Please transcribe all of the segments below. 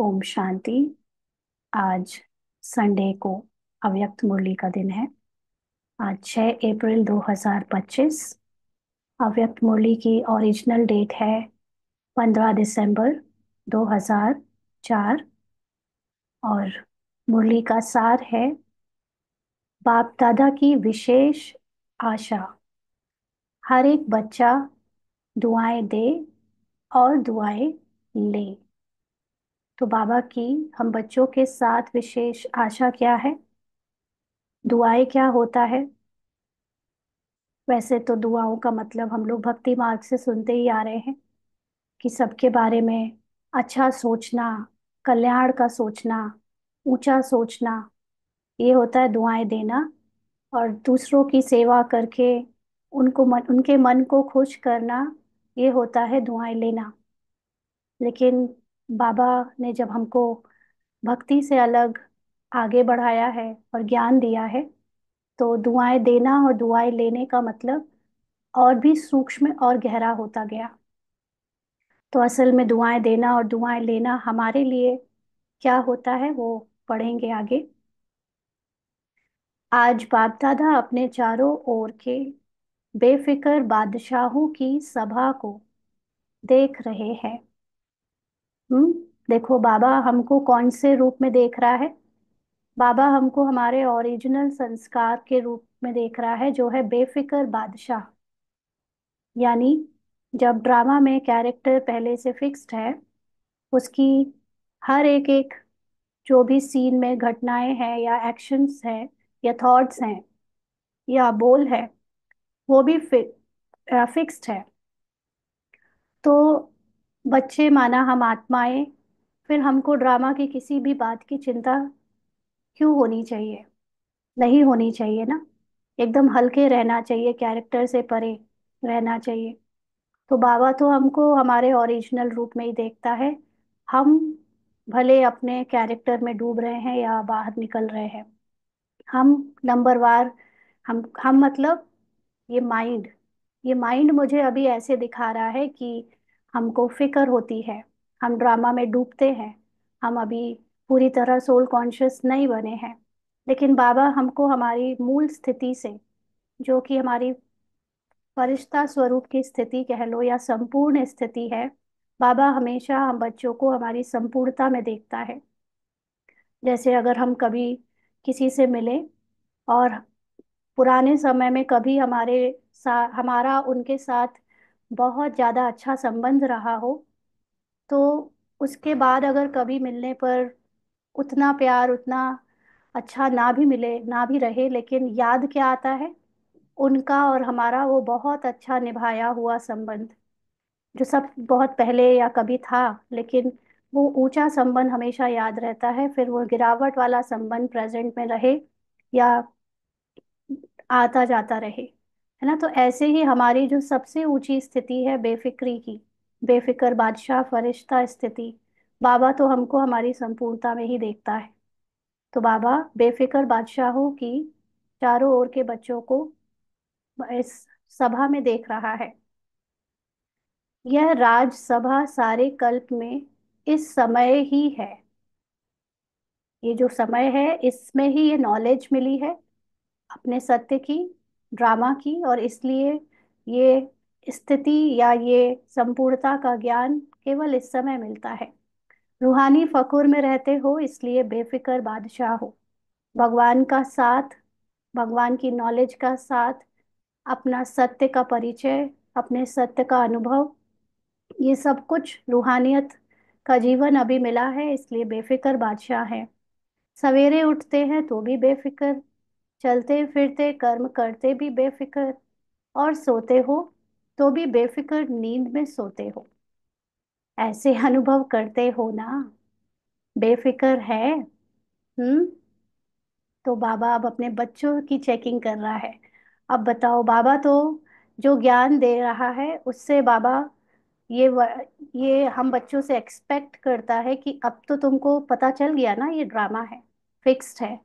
ओम शांति। आज संडे को अव्यक्त मुरली का दिन है। आज 6 अप्रैल 2025। अव्यक्त मुरली की ओरिजिनल डेट है 15 दिसंबर 2004। और मुरली का सार है बाप दादा की विशेष आशा। हर एक बच्चा दुआएं दे और दुआएं ले। तो बाबा की हम बच्चों के साथ विशेष आशा क्या है? दुआएं क्या होता है? वैसे तो दुआओं का मतलब हम लोग भक्ति मार्ग से सुनते ही आ रहे हैं कि सबके बारे में अच्छा सोचना, कल्याण का सोचना, ऊंचा सोचना, ये होता है दुआएं देना। और दूसरों की सेवा करके उनके मन को खुश करना, ये होता है दुआएं लेना। लेकिन बाबा ने जब हमको भक्ति से अलग आगे बढ़ाया है और ज्ञान दिया है, तो दुआएं देना और दुआएं लेने का मतलब और भी सूक्ष्म और गहरा होता गया। तो असल में दुआएं देना और दुआएं लेना हमारे लिए क्या होता है वो पढ़ेंगे आगे। आज बाप दादा अपने चारों ओर के बेफिक्र बादशाहों की सभा को देख रहे हैं। हम्म। देखो बाबा हमको कौन से रूप में देख रहा है? बाबा हमको हमारे ओरिजिनल संस्कार के रूप में देख रहा है, जो है बेफिक्र बादशाह। यानी जब ड्रामा में कैरेक्टर पहले से फिक्स्ड है, उसकी हर एक एक जो भी सीन में घटनाएं हैं या एक्शंस हैं या थॉट्स हैं या बोल है, वो भी फिक्स्ड है। तो बच्चे माना हम आत्माएं, फिर हमको ड्रामा की किसी भी बात की चिंता क्यों होनी चाहिए? नहीं होनी चाहिए ना। एकदम हल्के रहना चाहिए, कैरेक्टर से परे रहना चाहिए। तो बाबा तो हमको हमारे ओरिजिनल रूप में ही देखता है। हम भले अपने कैरेक्टर में डूब रहे हैं या बाहर निकल रहे हैं, हम नंबरवार, हम मतलब ये माइंड मुझे अभी ऐसे दिखा रहा है कि हमको फिक्र होती है, हम ड्रामा में डूबते हैं, हम अभी पूरी तरह सोल कॉन्शियस नहीं बने हैं। लेकिन बाबा हमको हमारी मूल स्थिति से, जो कि हमारी फरिश्ता स्वरूप की स्थिति कह लो या संपूर्ण स्थिति है, बाबा हमेशा हम बच्चों को हमारी संपूर्णता में देखता है। जैसे अगर हम कभी किसी से मिले और पुराने समय में कभी हमारा उनके साथ बहुत ज़्यादा अच्छा संबंध रहा हो, तो उसके बाद अगर कभी मिलने पर उतना प्यार, उतना अच्छा ना भी मिले, ना भी रहे, लेकिन याद क्या आता है? उनका और हमारा वो बहुत अच्छा निभाया हुआ संबंध, जो सब बहुत पहले या कभी था। लेकिन वो ऊंचा संबंध हमेशा याद रहता है, फिर वो गिरावट वाला संबंध प्रेजेंट में रहे या आता जाता रहे, है ना। तो ऐसे ही हमारी जो सबसे ऊंची स्थिति है बेफिक्री की, बेफिक्र बादशाह फरिश्ता स्थिति, बाबा तो हमको हमारी संपूर्णता में ही देखता है। तो बाबा बेफिक्र बादशाहों की चारों ओर के बच्चों को इस सभा में देख रहा है। यह राजसभा सारे कल्प में इस समय ही है। ये जो समय है, इसमें ही ये नॉलेज मिली है अपने सत्य की, ड्रामा की, और इसलिए ये स्थिति या ये संपूर्णता का ज्ञान केवल इस समय मिलता है। रूहानी फकुर में रहते हो, इसलिए बेफिक्र बादशाह हो। भगवान का साथ, भगवान की नॉलेज का साथ, अपना सत्य का परिचय, अपने सत्य का अनुभव, ये सब कुछ रूहानियत का जीवन अभी मिला है, इसलिए बेफिक्र बादशाह है। सवेरे उठते हैं तो भी बेफिक्र, चलते फिरते कर्म करते भी बेफिक्र, और सोते हो तो भी बेफिक्र नींद में सोते हो। ऐसे अनुभव करते हो ना? बेफिक्र है। हम्म। तो बाबा अब अपने बच्चों की चेकिंग कर रहा है। अब बताओ, बाबा तो जो ज्ञान दे रहा है उससे बाबा ये व, ये हम बच्चों से एक्सपेक्ट करता है कि अब तो तुमको पता चल गया ना, ये ड्रामा है, फिक्स्ड है।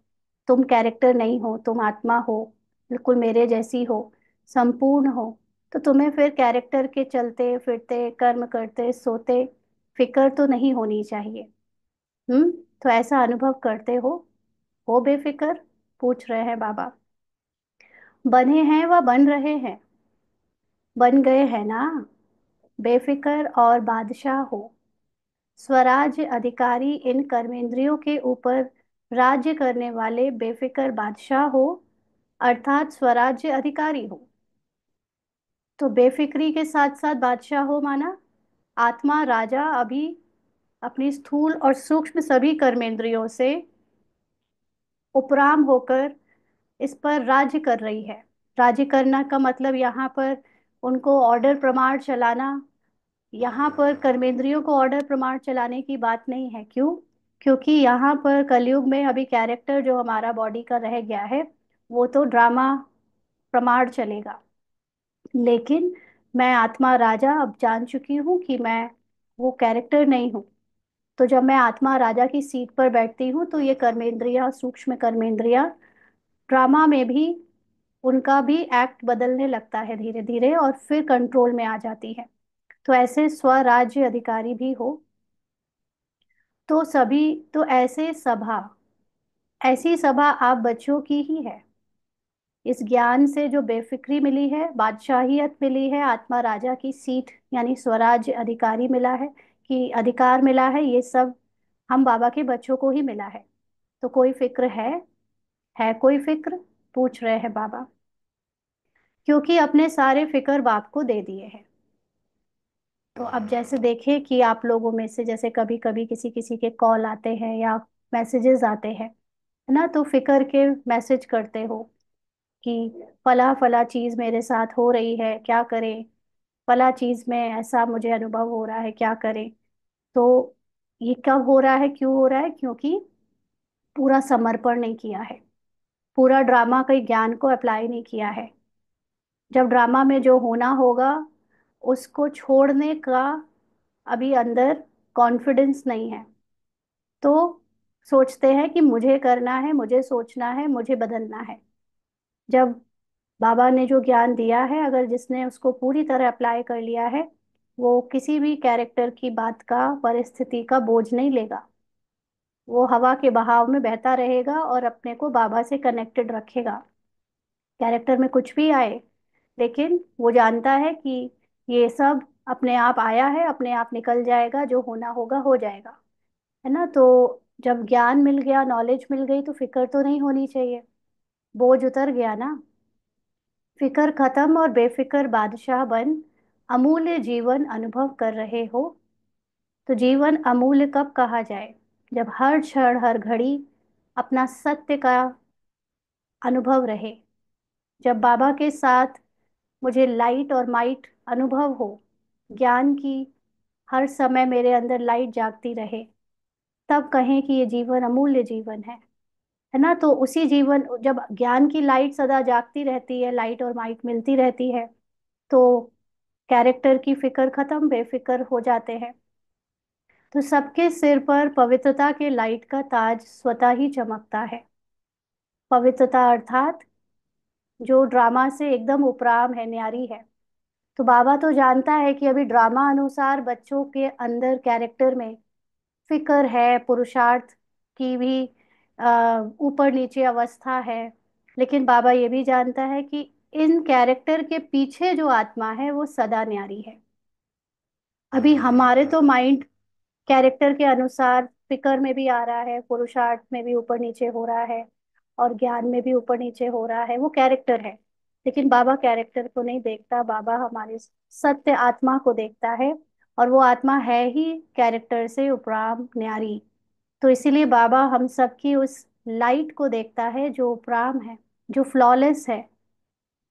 तुम कैरेक्टर नहीं हो, तुम आत्मा हो, बिल्कुल मेरे जैसी हो, संपूर्ण हो। तो तुम्हें फिर कैरेक्टर के चलते फिरते कर्म करते सोते फिक्र तो नहीं होनी चाहिए। हम्म। तो ऐसा अनुभव करते हो बेफिक्र, पूछ रहे हैं बाबा। बने हैं व बन रहे हैं, बन गए हैं ना, बेफिक्र और बादशाह हो। स्वराज्य अधिकारी इन कर्मेंद्रियों के ऊपर राज्य करने वाले बेफिक्र बादशाह हो, अर्थात स्वराज्य अधिकारी हो। तो बेफिक्री के साथ साथ बादशाह हो माना आत्मा राजा अभी अपनी स्थूल और सूक्ष्म सभी कर्मेंद्रियों से उपराम होकर इस पर राज्य कर रही है। राज्य करना का मतलब यहाँ पर उनको ऑर्डर प्रमाण चलाना, यहाँ पर कर्मेंद्रियों को ऑर्डर प्रमाण चलाने की बात नहीं है। क्यों? क्योंकि यहाँ पर कलयुग में अभी कैरेक्टर जो हमारा बॉडी का रह गया है वो तो ड्रामा प्रमाण चलेगा। लेकिन मैं आत्मा राजा अब जान चुकी हूँ कि मैं वो कैरेक्टर नहीं हूँ। तो जब मैं आत्मा राजा की सीट पर बैठती हूँ तो ये कर्मेंद्रियां, सूक्ष्म कर्मेंद्रियां ड्रामा में भी उनका भी एक्ट बदलने लगता है धीरे धीरे, और फिर कंट्रोल में आ जाती है। तो ऐसे स्वराज्य अधिकारी भी हो। तो सभी, तो ऐसे सभा, ऐसी सभा आप बच्चों की ही है। इस ज्ञान से जो बेफिक्री मिली है, बादशाहियत मिली है, आत्मा राजा की सीट यानी स्वराज्य अधिकारी मिला है, कि अधिकार मिला है, ये सब हम बाबा के बच्चों को ही मिला है। तो कोई फिक्र है कोई फिक्र, पूछ रहे हैं बाबा। क्योंकि अपने सारे फिक्र बाप को दे दिए हैं। तो अब जैसे देखें कि आप लोगों में से जैसे कभी कभी किसी किसी के कॉल आते हैं या मैसेजेस आते हैं, है ना, तो फिक्र के मैसेज करते हो कि फला फला चीज मेरे साथ हो रही है, क्या करें, फला चीज में ऐसा मुझे अनुभव हो रहा है, क्या करें। तो ये कब हो रहा है, क्यों हो रहा है? क्योंकि पूरा समर्पण नहीं किया है, पूरा ड्रामा के ज्ञान को अप्लाई नहीं किया है। जब ड्रामा में जो होना होगा उसको छोड़ने का अभी अंदर कॉन्फिडेंस नहीं है, तो सोचते हैं कि मुझे करना है, मुझे सोचना है, मुझे बदलना है। जब बाबा ने जो ज्ञान दिया है, अगर जिसने उसको पूरी तरह अप्लाई कर लिया है, वो किसी भी कैरेक्टर की बात का, परिस्थिति का बोझ नहीं लेगा। वो हवा के बहाव में बहता रहेगा और अपने को बाबा से कनेक्टेड रखेगा। कैरेक्टर में कुछ भी आए, लेकिन वो जानता है कि ये सब अपने आप आया है, अपने आप निकल जाएगा, जो होना होगा हो जाएगा, है ना। तो जब ज्ञान मिल गया, नॉलेज मिल गई, तो फिक्र तो नहीं होनी चाहिए, बोझ उतर गया ना। फिक्र खत्म और बेफिक्र बादशाह बन अमूल्य जीवन अनुभव कर रहे हो। तो जीवन अमूल्य कब कहा जाए? जब हर क्षण हर घड़ी अपना सत्य का अनुभव रहे, जब बाबा के साथ मुझे लाइट और माइट अनुभव हो, ज्ञान की हर समय मेरे अंदर लाइट जागती रहे, तब कहें कि ये जीवन अमूल्य जीवन है ना। तो उसी जीवन, जब ज्ञान की लाइट सदा जागती रहती है, लाइट और माइट मिलती रहती है, तो कैरेक्टर की फिक्र खत्म, बेफिक्र हो जाते हैं। तो सबके सिर पर पवित्रता के लाइट का ताज स्वतः ही चमकता है। पवित्रता अर्थात जो ड्रामा से एकदम उपराम है, न्यारी है। तो बाबा तो जानता है कि अभी ड्रामा अनुसार बच्चों के अंदर कैरेक्टर में फिक्र है, पुरुषार्थ की भी ऊपर नीचे अवस्था है। लेकिन बाबा ये भी जानता है कि इन कैरेक्टर के पीछे जो आत्मा है वो सदा न्यारी है। अभी हमारे तो माइंड कैरेक्टर के अनुसार फिक्र में भी आ रहा है, पुरुषार्थ में भी ऊपर नीचे हो रहा है, और ज्ञान में भी ऊपर नीचे हो रहा है, वो कैरेक्टर है। लेकिन बाबा कैरेक्टर को नहीं देखता, बाबा हमारे सत्य आत्मा को देखता है, और वो आत्मा है ही कैरेक्टर से उपराम न्यारी। तो इसीलिए बाबा हम सबकी उस लाइट को देखता है जो उपराम है, जो फ्लॉलेस है,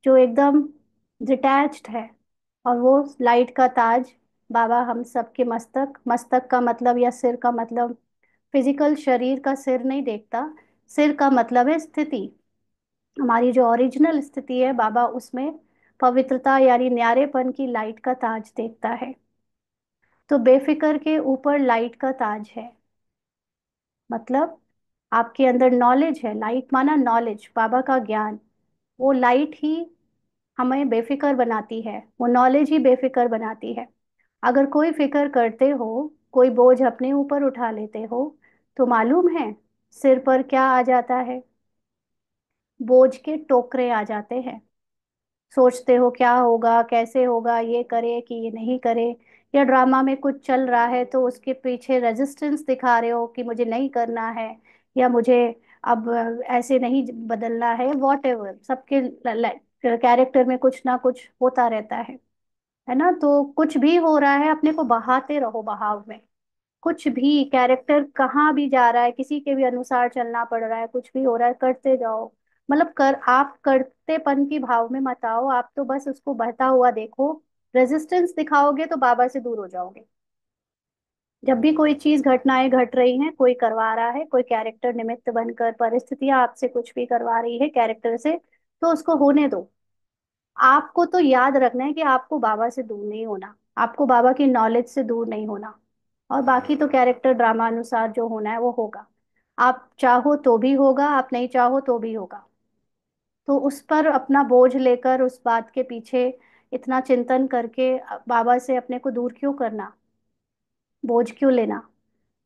जो एकदम डिटैच्ड है। और वो लाइट का ताज बाबा हम सबके मस्तक, मस्तक का मतलब या सिर का मतलब फिजिकल शरीर का सिर नहीं देखता। सिर का मतलब है स्थिति, हमारी जो ओरिजिनल स्थिति है, बाबा उसमें पवित्रता यानी न्यारेपन की लाइट का ताज देखता है। तो बेफिक्र के ऊपर लाइट का ताज है, मतलब आपके अंदर नॉलेज है। लाइट माना नॉलेज, बाबा का ज्ञान, वो लाइट ही हमें बेफिक्र बनाती है, वो नॉलेज ही बेफिक्र बनाती है। अगर कोई फिक्र करते हो, कोई बोझ अपने ऊपर उठा लेते हो, तो मालूम है सिर पर क्या आ जाता है? बोझ के टोकरे आ जाते हैं। सोचते हो क्या होगा, कैसे होगा, ये करे कि ये नहीं करे। या ड्रामा में कुछ चल रहा है तो उसके पीछे रेजिस्टेंस दिखा रहे हो कि मुझे नहीं करना है, या मुझे अब ऐसे नहीं बदलना है, वॉट एवर। सबके कैरेक्टर में कुछ ना कुछ होता रहता है ना? तो कुछ भी हो रहा है, अपने को बहाते रहो बहाव में। कुछ भी कैरेक्टर कहाँ भी जा रहा है, किसी के भी अनुसार चलना पड़ रहा है, कुछ भी हो रहा है, करते जाओ। मतलब कर, आप करतेपन की भाव में मत आओ, आप तो बस उसको बहता हुआ देखो। रेजिस्टेंस दिखाओगे तो बाबा से दूर हो जाओगे। जब भी कोई चीज, घटनाएं घट रही हैं, कोई करवा रहा है, कोई कैरेक्टर निमित्त बनकर, परिस्थितियां आपसे कुछ भी करवा रही है कैरेक्टर से, तो उसको होने दो। आपको तो याद रखना है कि आपको बाबा से दूर नहीं होना, आपको बाबा की नॉलेज से दूर नहीं होना। और बाकी तो कैरेक्टर ड्रामा अनुसार जो होना है वो होगा। आप चाहो तो भी होगा, आप नहीं चाहो तो भी होगा। तो उस पर अपना बोझ लेकर, उस बात के पीछे इतना चिंतन करके बाबा से अपने को दूर क्यों करना? बोझ क्यों लेना?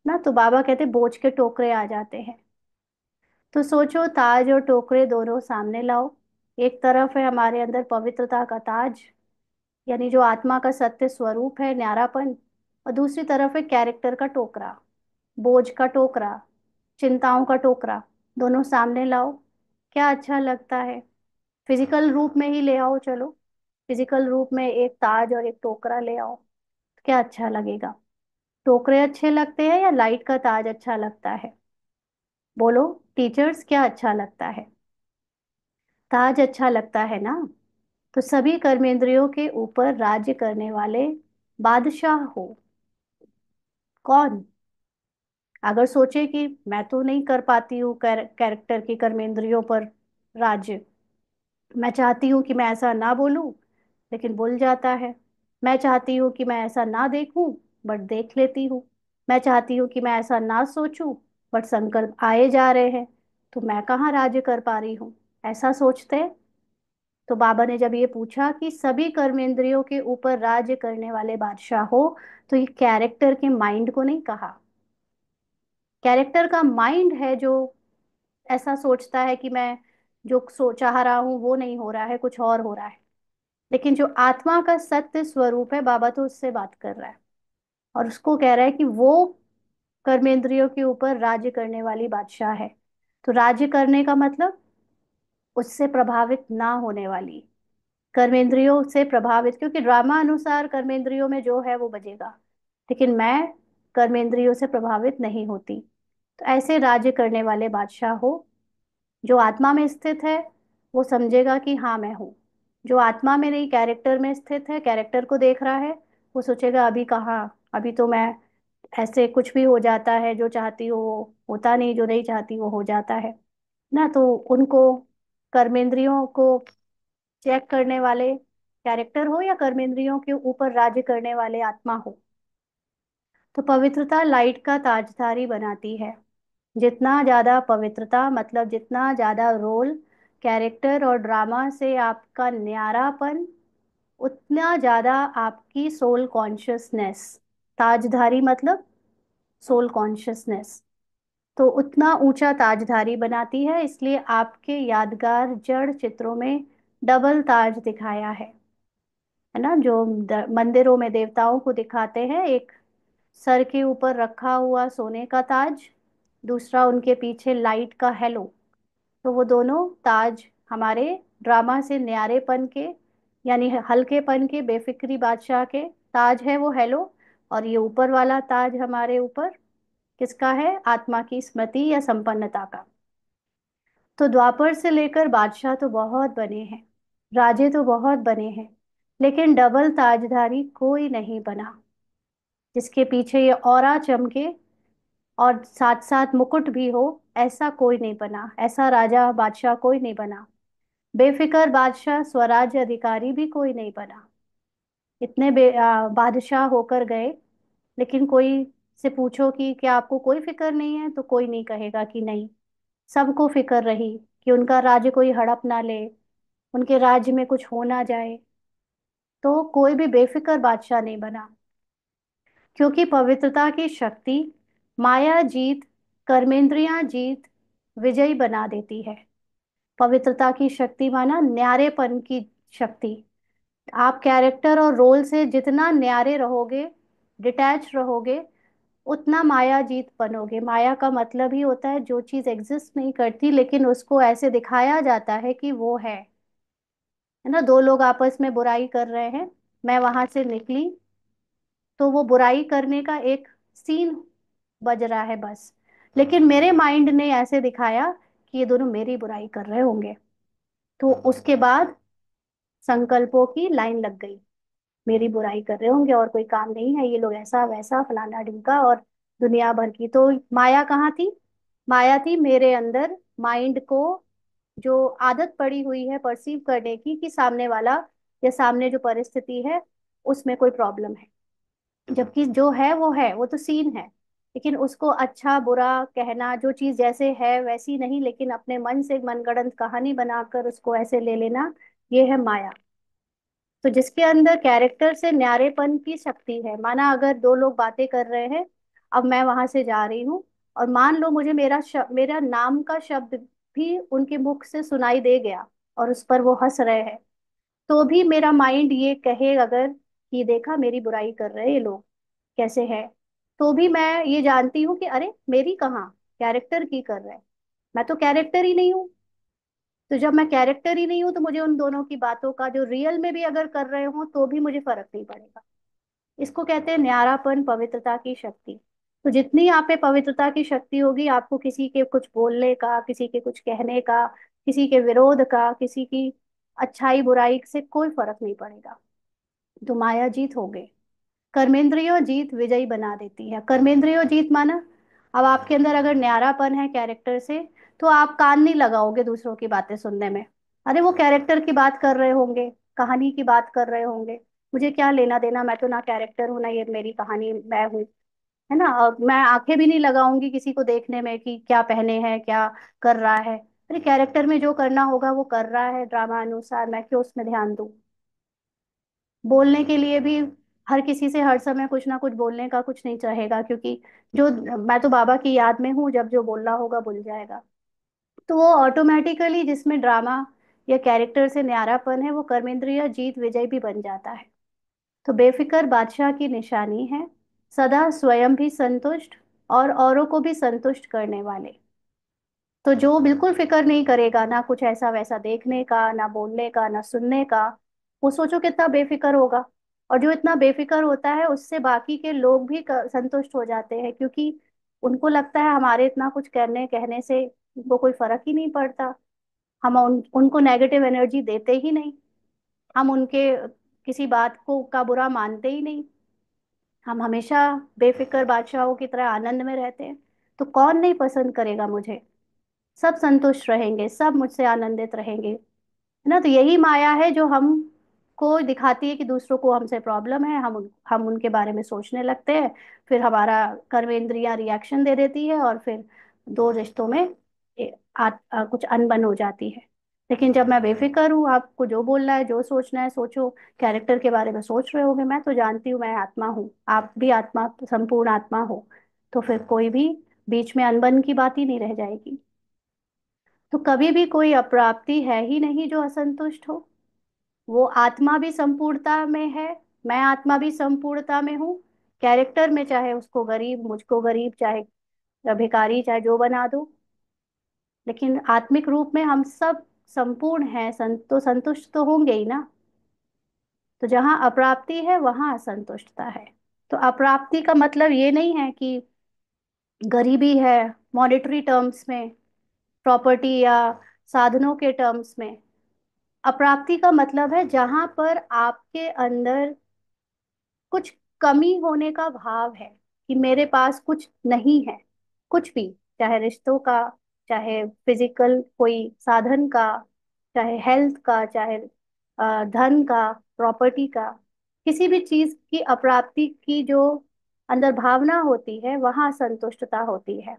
ना, तो बाबा कहते बोझ के टोकरे आ जाते हैं। तो सोचो, ताज और टोकरे दोनों सामने लाओ। एक तरफ है हमारे अंदर पवित्रता का ताज, यानी जो आत्मा का सत्य स्वरूप है, न्यारापन। और दूसरी तरफ है कैरेक्टर का टोकरा, बोझ का टोकरा, चिंताओं का टोकरा। दोनों सामने लाओ। क्या अच्छा लगता है? फिजिकल रूप में ही ले आओ, चलो। फिजिकल रूप में एक ताज और एक टोकरा ले आओ, तो क्या अच्छा लगेगा? टोकरे अच्छे लगते हैं या लाइट का ताज अच्छा लगता है? बोलो, टीचर्स, क्या अच्छा लगता है? ताज अच्छा लगता है ना? तो सभी कर्मेंद्रियों के ऊपर राज्य करने वाले बादशाह हो। कौन? अगर सोचे कि मैं तो नहीं कर पाती हूँ कैरेक्टर की कर्मेंद्रियों पर राज्य, मैं चाहती हूँ कि मैं ऐसा ना बोलूं, लेकिन बोल जाता है। मैं चाहती हूँ कि मैं ऐसा ना देखूं, बट देख लेती हूँ। मैं चाहती हूँ कि मैं ऐसा ना सोचूं, बट संकल्प आए जा रहे हैं। तो मैं कहाँ राज्य कर पा रही हूँ? ऐसा सोचते हैं। तो बाबा ने जब ये पूछा कि सभी कर्मेंद्रियों के ऊपर राज्य करने वाले बादशाह हो, तो ये कैरेक्टर के माइंड को नहीं कहा। कैरेक्टर का माइंड है जो ऐसा सोचता है कि मैं जो चाह रहा हूं वो नहीं हो रहा है, कुछ और हो रहा है। लेकिन जो आत्मा का सत्य स्वरूप है, बाबा तो उससे बात कर रहा है और उसको कह रहा है कि वो कर्मेंद्रियों के ऊपर राज्य करने वाली बादशाह है। तो राज्य करने का मतलब उससे प्रभावित ना होने वाली, कर्मेंद्रियों से प्रभावित, क्योंकि ड्रामा अनुसार कर्मेंद्रियों में जो है वो बजेगा, लेकिन मैं कर्मेंद्रियों से प्रभावित नहीं होती। तो ऐसे राज्य करने वाले बादशाह हो। जो आत्मा में स्थित है वो समझेगा कि हाँ मैं हूँ। जो आत्मा में नहीं, कैरेक्टर में स्थित है, कैरेक्टर को देख रहा है, वो सोचेगा अभी कहाँ, अभी तो मैं ऐसे कुछ भी हो जाता है, जो चाहती हो वो होता नहीं, जो नहीं चाहती वो हो जाता है ना। तो उनको, कर्मेंद्रियों को चेक करने वाले कैरेक्टर हो या कर्मेंद्रियों के ऊपर राज्य करने वाले आत्मा हो, तो पवित्रता लाइट का ताजधारी बनाती है। जितना ज्यादा पवित्रता, मतलब जितना ज्यादा रोल, कैरेक्टर और ड्रामा से आपका न्यारापन, उतना ज्यादा आपकी सोल कॉन्शियसनेस, ताजधारी मतलब सोल कॉन्शियसनेस, तो उतना ऊंचा ताजधारी बनाती है। इसलिए आपके यादगार जड़ चित्रों में डबल ताज दिखाया है ना? जो मंदिरों में देवताओं को दिखाते हैं, एक सर के ऊपर रखा हुआ सोने का ताज, दूसरा उनके पीछे लाइट का हेलो। तो वो दोनों ताज हमारे ड्रामा से न्यारेपन के, यानी हल्केपन के, बेफिक्री बादशाह के ताज है वो हेलो। और ये ऊपर वाला ताज हमारे ऊपर किसका है? आत्मा की स्मृति या संपन्नता का। तो द्वापर से लेकर बादशाह तो बहुत बने हैं, राजे तो बहुत बने हैं, लेकिन डबल ताजधारी कोई नहीं बना जिसके पीछे ये ऑरा चमके और साथ साथ मुकुट भी हो। ऐसा कोई नहीं बना, ऐसा राजा बादशाह कोई नहीं बना। बेफिक्र बादशाह, स्वराज्य अधिकारी भी कोई नहीं बना। इतने बादशाह होकर गए, लेकिन कोई से पूछो कि क्या आपको कोई फिक्र नहीं है, तो कोई नहीं कहेगा कि नहीं। सबको फिक्र रही कि उनका राज्य कोई हड़प ना ले, उनके राज्य में कुछ हो ना जाए। तो कोई भी बेफिक्र बादशाह नहीं बना, क्योंकि पवित्रता की शक्ति माया जीत कर्मेंद्रियां जीत विजयी बना देती है। पवित्रता की शक्ति माना न्यारेपन की शक्ति। आप कैरेक्टर और रोल से जितना न्यारे रहोगे, डिटैच रहोगे, उतना माया जीत बनोगे। माया का मतलब ही होता है जो चीज एग्जिस्ट नहीं करती लेकिन उसको ऐसे दिखाया जाता है कि वो है ना। दो लोग आपस में बुराई कर रहे हैं, मैं वहां से निकली तो वो बुराई करने का एक सीन बज रहा है बस, लेकिन मेरे माइंड ने ऐसे दिखाया कि ये दोनों मेरी बुराई कर रहे होंगे। तो उसके बाद संकल्पों की लाइन लग गई, मेरी बुराई कर रहे होंगे और कोई काम नहीं है, ये लोग ऐसा वैसा फलाना ढिमका और दुनिया भर की। तो माया कहाँ थी? माया थी मेरे अंदर, माइंड को जो आदत पड़ी हुई है परसीव करने की कि सामने वाला या सामने जो परिस्थिति है उसमें कोई प्रॉब्लम है, जबकि जो है वो तो सीन है। लेकिन उसको अच्छा बुरा कहना, जो चीज जैसे है वैसी नहीं, लेकिन अपने मन से मनगढ़ंत कहानी बनाकर उसको ऐसे ले लेना, ये है माया। तो जिसके अंदर कैरेक्टर से न्यारेपन की शक्ति है, माना अगर दो लोग बातें कर रहे हैं, अब मैं वहां से जा रही हूँ और मान लो मुझे मेरा नाम का शब्द भी उनके मुख से सुनाई दे गया और उस पर वो हंस रहे हैं, तो भी मेरा माइंड ये कहे अगर कि देखा मेरी बुराई कर रहे हैं ये लोग, कैसे है, तो भी मैं ये जानती हूँ कि अरे मेरी कहाँ, कैरेक्टर की कर रहे हैं, मैं तो कैरेक्टर ही नहीं हूँ। तो जब मैं कैरेक्टर ही नहीं हूं तो मुझे उन दोनों की बातों का, जो रियल में भी अगर कर रहे हो तो भी मुझे फर्क नहीं पड़ेगा। इसको कहते हैं न्यारापन, पवित्रता की शक्ति। तो जितनी आप में पवित्रता की शक्ति होगी, आपको किसी के कुछ बोलने का, किसी के कुछ कहने का, किसी के विरोध का, किसी की अच्छाई बुराई से कोई फर्क नहीं पड़ेगा। तो माया जीत हो गई। कर्मेंद्रियों जीत विजयी बना देती है। कर्मेंद्रियों जीत माना, अब आपके अंदर अगर न्यारापन है कैरेक्टर से, तो आप कान नहीं लगाओगे दूसरों की बातें सुनने में। अरे वो कैरेक्टर की बात कर रहे होंगे, कहानी की बात कर रहे होंगे, मुझे क्या लेना देना, मैं तो ना कैरेक्टर हूं ना ये मेरी कहानी मैं हूँ, है ना। और मैं आंखें भी नहीं लगाऊंगी किसी को देखने में कि क्या पहने हैं, क्या कर रहा है। अरे कैरेक्टर में जो करना होगा वो कर रहा है ड्रामा अनुसार, मैं क्यों उसमें ध्यान दूं। बोलने के लिए भी हर किसी से हर समय कुछ ना कुछ बोलने का कुछ नहीं चाहेगा, क्योंकि जो, मैं तो बाबा की याद में हूँ, जब जो बोलना होगा बोल जाएगा। तो वो ऑटोमेटिकली जिसमें ड्रामा या कैरेक्टर से न्यारापन है वो कर्मेंद्रिय जीत विजय भी बन जाता है। तो बेफिक्र बादशाह की निशानी है, सदा स्वयं भी संतुष्ट और औरों को भी संतुष्ट करने वाले। तो जो बिल्कुल फिक्र नहीं करेगा ना कुछ ऐसा वैसा देखने का, ना बोलने का, ना सुनने का, वो सोचो कितना बेफिक्र होगा। और जो इतना बेफिक्र होता है उससे बाकी के लोग भी संतुष्ट हो जाते हैं, क्योंकि उनको लगता है हमारे इतना कुछ करने कहने से उनको कोई फर्क ही नहीं पड़ता, हम उनको नेगेटिव एनर्जी देते ही नहीं, हम उनके किसी बात को का बुरा मानते ही नहीं, हम हमेशा बेफिक्र बादशाहों की तरह आनंद में रहते हैं। तो कौन नहीं पसंद करेगा मुझे, सब संतुष्ट रहेंगे, सब मुझसे आनंदित रहेंगे, है ना। तो यही माया है जो हम को दिखाती है कि दूसरों को हमसे प्रॉब्लम है, हम उनके बारे में सोचने लगते हैं, फिर हमारा कर्मेंद्रियां रिएक्शन दे देती है और फिर दो रिश्तों में कुछ अनबन हो जाती है। लेकिन जब मैं बेफिक्र हूँ, आपको जो बोलना है जो सोचना है सोचो, कैरेक्टर के बारे में सोच रहे होगे, मैं तो जानती हूँ मैं आत्मा हूँ, आप भी आत्मा, संपूर्ण आत्मा हो, तो फिर कोई भी बीच में अनबन की बात ही नहीं रह जाएगी। तो कभी भी कोई अप्राप्ति है ही नहीं जो असंतुष्ट हो। वो आत्मा भी संपूर्णता में है, मैं आत्मा भी संपूर्णता में हूँ। कैरेक्टर में चाहे उसको गरीब, मुझको गरीब, चाहे भिखारी, चाहे जो बना दो, लेकिन आत्मिक रूप में हम सब संपूर्ण हैं, तो संतुष्ट तो होंगे ही ना। तो जहाँ अप्राप्ति है वहां असंतुष्टता है। तो अप्राप्ति का मतलब ये नहीं है कि गरीबी है मॉनेटरी टर्म्स में, प्रॉपर्टी या साधनों के टर्म्स में। अप्राप्ति का मतलब है जहां पर आपके अंदर कुछ कमी होने का भाव है, कि मेरे पास कुछ नहीं है, कुछ भी, चाहे रिश्तों का, चाहे फिजिकल कोई साधन का, चाहे हेल्थ का, चाहे धन का, प्रॉपर्टी का, किसी भी चीज की अप्राप्ति की जो अंदर भावना होती है वहां संतुष्टता होती है।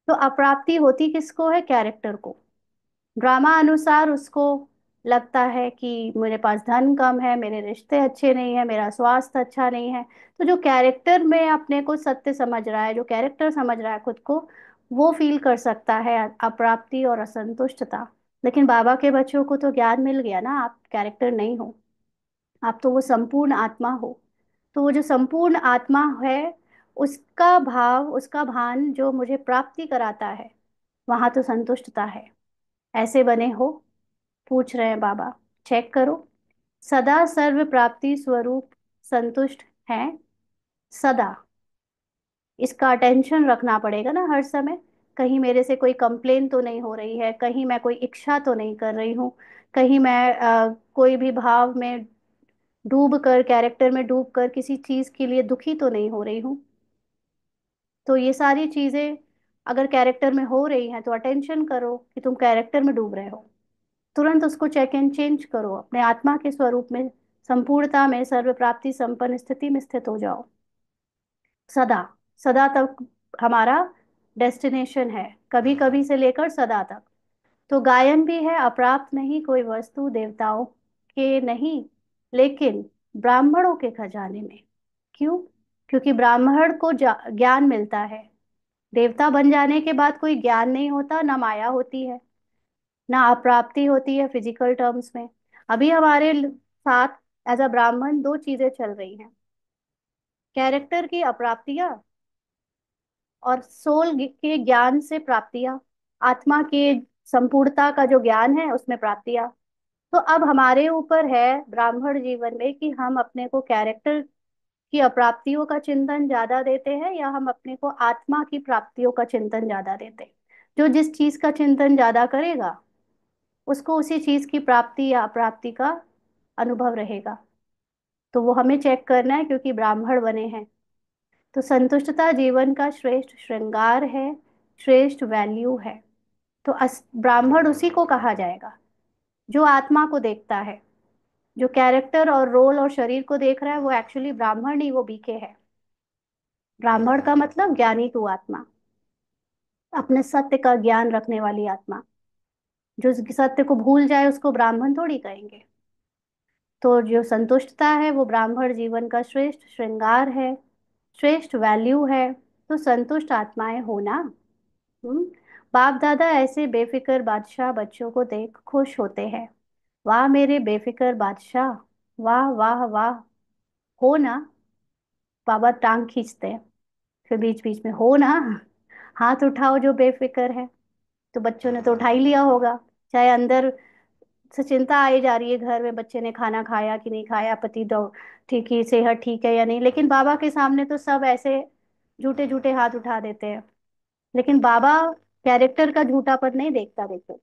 तो अप्राप्ति होती किसको है? कैरेक्टर को। ड्रामा अनुसार उसको लगता है कि मेरे पास धन कम है, मेरे रिश्ते अच्छे नहीं है, मेरा स्वास्थ्य अच्छा नहीं है। तो जो कैरेक्टर में अपने को सत्य समझ रहा है, जो कैरेक्टर समझ रहा है खुद को, वो फील कर सकता है अप्राप्ति और असंतुष्टता। लेकिन बाबा के बच्चों को तो ज्ञान मिल गया ना, आप कैरेक्टर नहीं हो, आप तो वो संपूर्ण आत्मा हो। तो वो जो संपूर्ण आत्मा है, उसका भाव, उसका भान जो मुझे प्राप्ति कराता है, वहां तो संतुष्टता है। ऐसे बने हो? पूछ रहे हैं बाबा। चेक करो। सदा सर्व प्राप्ति स्वरूप संतुष्ट हैं, सदा। इसका अटेंशन रखना पड़ेगा ना हर समय। कहीं मेरे से कोई कंप्लेन तो नहीं हो रही है, कहीं मैं कोई इच्छा तो नहीं कर रही हूँ, कहीं मैं कोई भी भाव में डूब कर, कैरेक्टर में डूब कर किसी चीज के लिए दुखी तो नहीं हो रही हूँ। तो ये सारी चीजें अगर कैरेक्टर में हो रही हैं तो अटेंशन करो कि तुम कैरेक्टर में डूब रहे हो। तुरंत उसको चेक एंड चेंज करो, अपने आत्मा के स्वरूप में, संपूर्णता में, सर्व प्राप्ति संपन्न स्थिति में स्थित हो जाओ। सदा, सदा तक हमारा डेस्टिनेशन है, कभी कभी से लेकर सदा तक। तो गायन भी है, अप्राप्त नहीं कोई वस्तु देवताओं के नहीं, लेकिन ब्राह्मणों के खजाने में। क्यों? क्योंकि ब्राह्मण को ज्ञान मिलता है। देवता बन जाने के बाद कोई ज्ञान नहीं होता, ना माया होती है, ना अप्राप्ति होती है फिजिकल टर्म्स में। अभी हमारे साथ एज अ ब्राह्मण दो चीजें चल रही हैं, कैरेक्टर की अप्राप्तियां और सोल के ज्ञान से प्राप्तियां, आत्मा के संपूर्णता का जो ज्ञान है उसमें प्राप्तियां। तो अब हमारे ऊपर है ब्राह्मण जीवन में कि हम अपने को कैरेक्टर की अप्राप्तियों का चिंतन ज्यादा देते हैं, या हम अपने को आत्मा की प्राप्तियों का चिंतन ज्यादा देते हैं। जो जिस चीज का चिंतन ज्यादा करेगा, उसको उसी चीज की प्राप्ति या अप्राप्ति का अनुभव रहेगा। तो वो हमें चेक करना है, क्योंकि ब्राह्मण बने हैं। तो संतुष्टता जीवन का श्रेष्ठ श्रृंगार है, श्रेष्ठ वैल्यू है। तो ब्राह्मण उसी को कहा जाएगा जो आत्मा को देखता है। जो कैरेक्टर और रोल और शरीर को देख रहा है, वो एक्चुअली ब्राह्मण नहीं, वो बीके है। ब्राह्मण का मतलब ज्ञानी तू आत्मा, अपने सत्य का ज्ञान रखने वाली आत्मा। जो सत्य को भूल जाए उसको ब्राह्मण थोड़ी कहेंगे। तो जो संतुष्टता है वो ब्राह्मण जीवन का श्रेष्ठ श्रृंगार है, श्रेष्ठ वैल्यू है। तो संतुष्ट आत्माएं होना। हम्म। बाप दादा ऐसे बेफिक्र बादशाह बच्चों को देख खुश होते हैं। वाह मेरे बेफिक्र बादशाह, वाह वाह वाह। हो ना? बाबा टांग खींचते हैं, फिर बीच बीच में हो ना, हाथ उठाओ जो बेफिक्र है। तो बच्चों ने तो उठा ही लिया होगा। चाहे अंदर से चिंता आई जा रही है घर में, बच्चे ने खाना खाया कि नहीं खाया, पति दो ठीक ही, सेहत ठीक है या नहीं, लेकिन बाबा के सामने तो सब ऐसे झूठे झूठे हाथ उठा देते हैं। लेकिन बाबा कैरेक्टर का झूठापन नहीं देखता। देखो,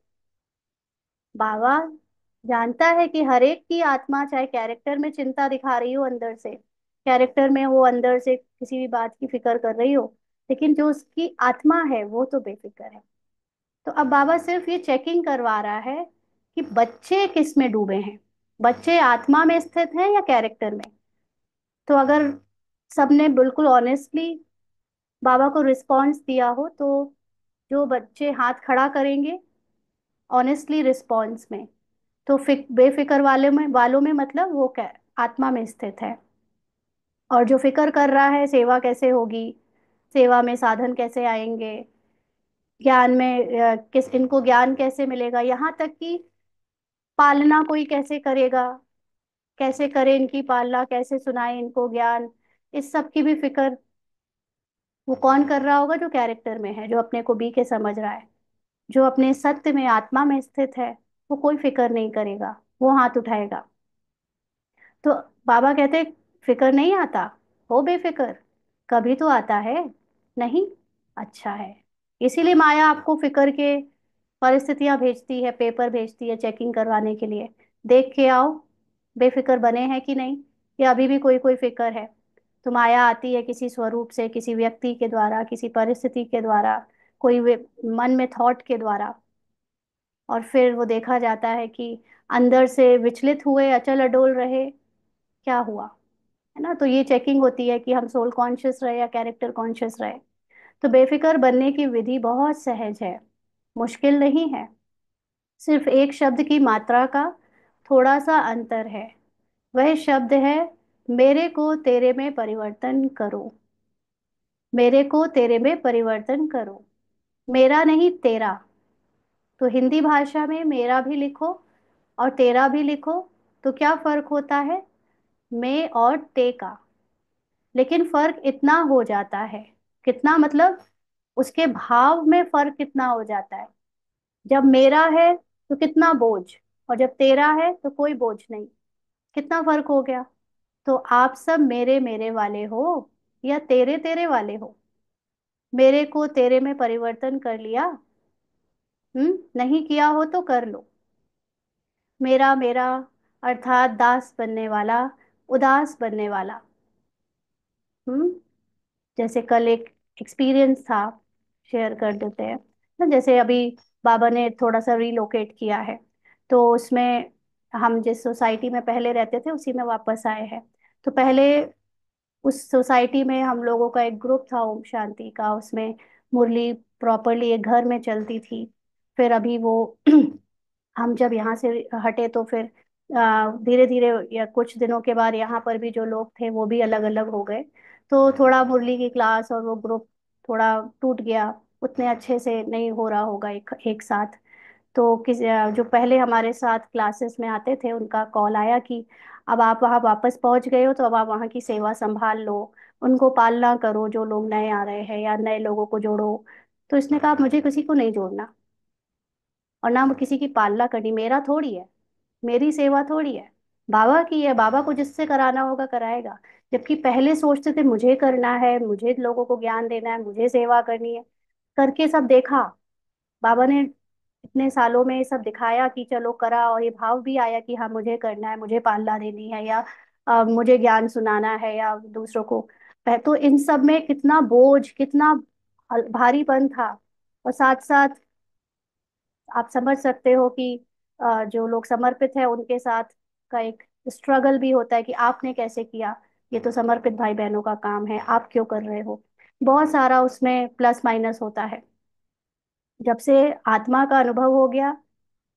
बाबा जानता है कि हर एक की आत्मा, चाहे कैरेक्टर में चिंता दिखा रही हो अंदर से, कैरेक्टर में वो अंदर से किसी भी बात की फिक्र कर रही हो, लेकिन जो उसकी आत्मा है वो तो बेफिक्र है। तो अब बाबा सिर्फ ये चेकिंग करवा रहा है कि बच्चे किस में डूबे हैं, बच्चे आत्मा में स्थित हैं या कैरेक्टर में। तो अगर सबने बिल्कुल ऑनेस्टली बाबा को रिस्पॉन्स दिया हो, तो जो बच्चे हाथ खड़ा करेंगे ऑनेस्टली रिस्पॉन्स में, तो बेफिक्र वालों में मतलब वो क्या, आत्मा में स्थित है। और जो फिक्र कर रहा है सेवा कैसे होगी, सेवा में साधन कैसे आएंगे, ज्ञान में किस इनको ज्ञान कैसे मिलेगा, यहाँ तक कि पालना कोई कैसे करेगा, कैसे करे इनकी पालना, कैसे सुनाए इनको ज्ञान, इस सब की भी फिक्र वो कौन कर रहा होगा? जो कैरेक्टर में है, जो अपने को बी के समझ रहा है, जो अपने सत्य में, आत्मा में स्थित है, वो कोई फिक्र नहीं करेगा, वो हाथ उठाएगा। तो बाबा कहते, फिक्र नहीं आता? हो बेफिक्र, कभी तो आता है। नहीं? अच्छा है। इसीलिए माया आपको फिक्र के परिस्थितियां भेजती है, पेपर भेजती है चेकिंग करवाने के लिए। देख के आओ बेफिक्र बने हैं कि नहीं, या अभी भी कोई कोई फिक्र है। तो माया आती है किसी स्वरूप से, किसी व्यक्ति के द्वारा, किसी परिस्थिति के द्वारा, कोई मन में थॉट के द्वारा। और फिर वो देखा जाता है कि अंदर से विचलित हुए, अचल अडोल रहे, क्या हुआ, है ना? तो ये चेकिंग होती है कि हम सोल कॉन्शियस रहे या कैरेक्टर कॉन्शियस रहे। तो बेफिक्र बनने की विधि बहुत सहज है, मुश्किल नहीं है। सिर्फ एक शब्द की मात्रा का थोड़ा सा अंतर है। वह शब्द है, मेरे को तेरे में परिवर्तन करो। मेरे को तेरे में परिवर्तन करो। मेरा नहीं, तेरा। तो हिंदी भाषा में मेरा भी लिखो और तेरा भी लिखो, तो क्या फर्क होता है? मैं और ते का। लेकिन फर्क इतना हो जाता है, कितना मतलब, उसके भाव में फर्क कितना हो जाता है। जब मेरा है तो कितना बोझ, और जब तेरा है तो कोई बोझ नहीं। कितना फर्क हो गया। तो आप सब मेरे मेरे वाले हो या तेरे तेरे वाले हो? मेरे को तेरे में परिवर्तन कर लिया? नहीं किया हो तो कर लो। मेरा मेरा अर्थात दास बनने वाला, उदास बनने वाला। हम्म जैसे कल एक एक्सपीरियंस था, शेयर कर देते हैं ना। जैसे अभी बाबा ने थोड़ा सा रिलोकेट किया है, तो उसमें हम जिस सोसाइटी में पहले रहते थे उसी में वापस आए हैं। तो पहले उस सोसाइटी में हम लोगों का एक ग्रुप था ओम शांति का, उसमें मुरली प्रॉपरली एक घर में चलती थी। फिर अभी वो हम जब यहाँ से हटे तो फिर धीरे धीरे या कुछ दिनों के बाद यहाँ पर भी जो लोग थे वो भी अलग अलग हो गए। तो थोड़ा मुरली की क्लास और वो ग्रुप थोड़ा टूट गया, उतने अच्छे से नहीं हो रहा होगा एक एक साथ। तो जो पहले हमारे साथ क्लासेस में आते थे उनका कॉल आया कि अब आप वहाँ वापस पहुँच गए हो, तो अब आप वहाँ की सेवा संभाल लो, उनको पालना करो, जो लोग नए आ रहे हैं या नए लोगों को जोड़ो। तो इसने कहा मुझे किसी को नहीं जोड़ना, और ना किसी की पालना करनी, मेरा थोड़ी है, मेरी सेवा थोड़ी है, बाबा की है। बाबा को जिससे कराना होगा कराएगा। जबकि पहले सोचते थे मुझे करना है, मुझे लोगों को ज्ञान देना है, मुझे सेवा करनी है। करके सब देखा, बाबा ने इतने सालों में सब दिखाया कि चलो करा, और ये भाव भी आया कि हाँ मुझे करना है, मुझे पालना देनी है, या मुझे ज्ञान सुनाना है या दूसरों को। तो इन सब में कितना बोझ, कितना भारीपन था। और साथ साथ आप समझ सकते हो कि जो लोग समर्पित है उनके साथ का एक स्ट्रगल भी होता है कि आपने कैसे किया, ये तो समर्पित भाई बहनों का काम है, आप क्यों कर रहे हो। बहुत सारा उसमें प्लस माइनस होता है। जब से आत्मा का अनुभव हो गया,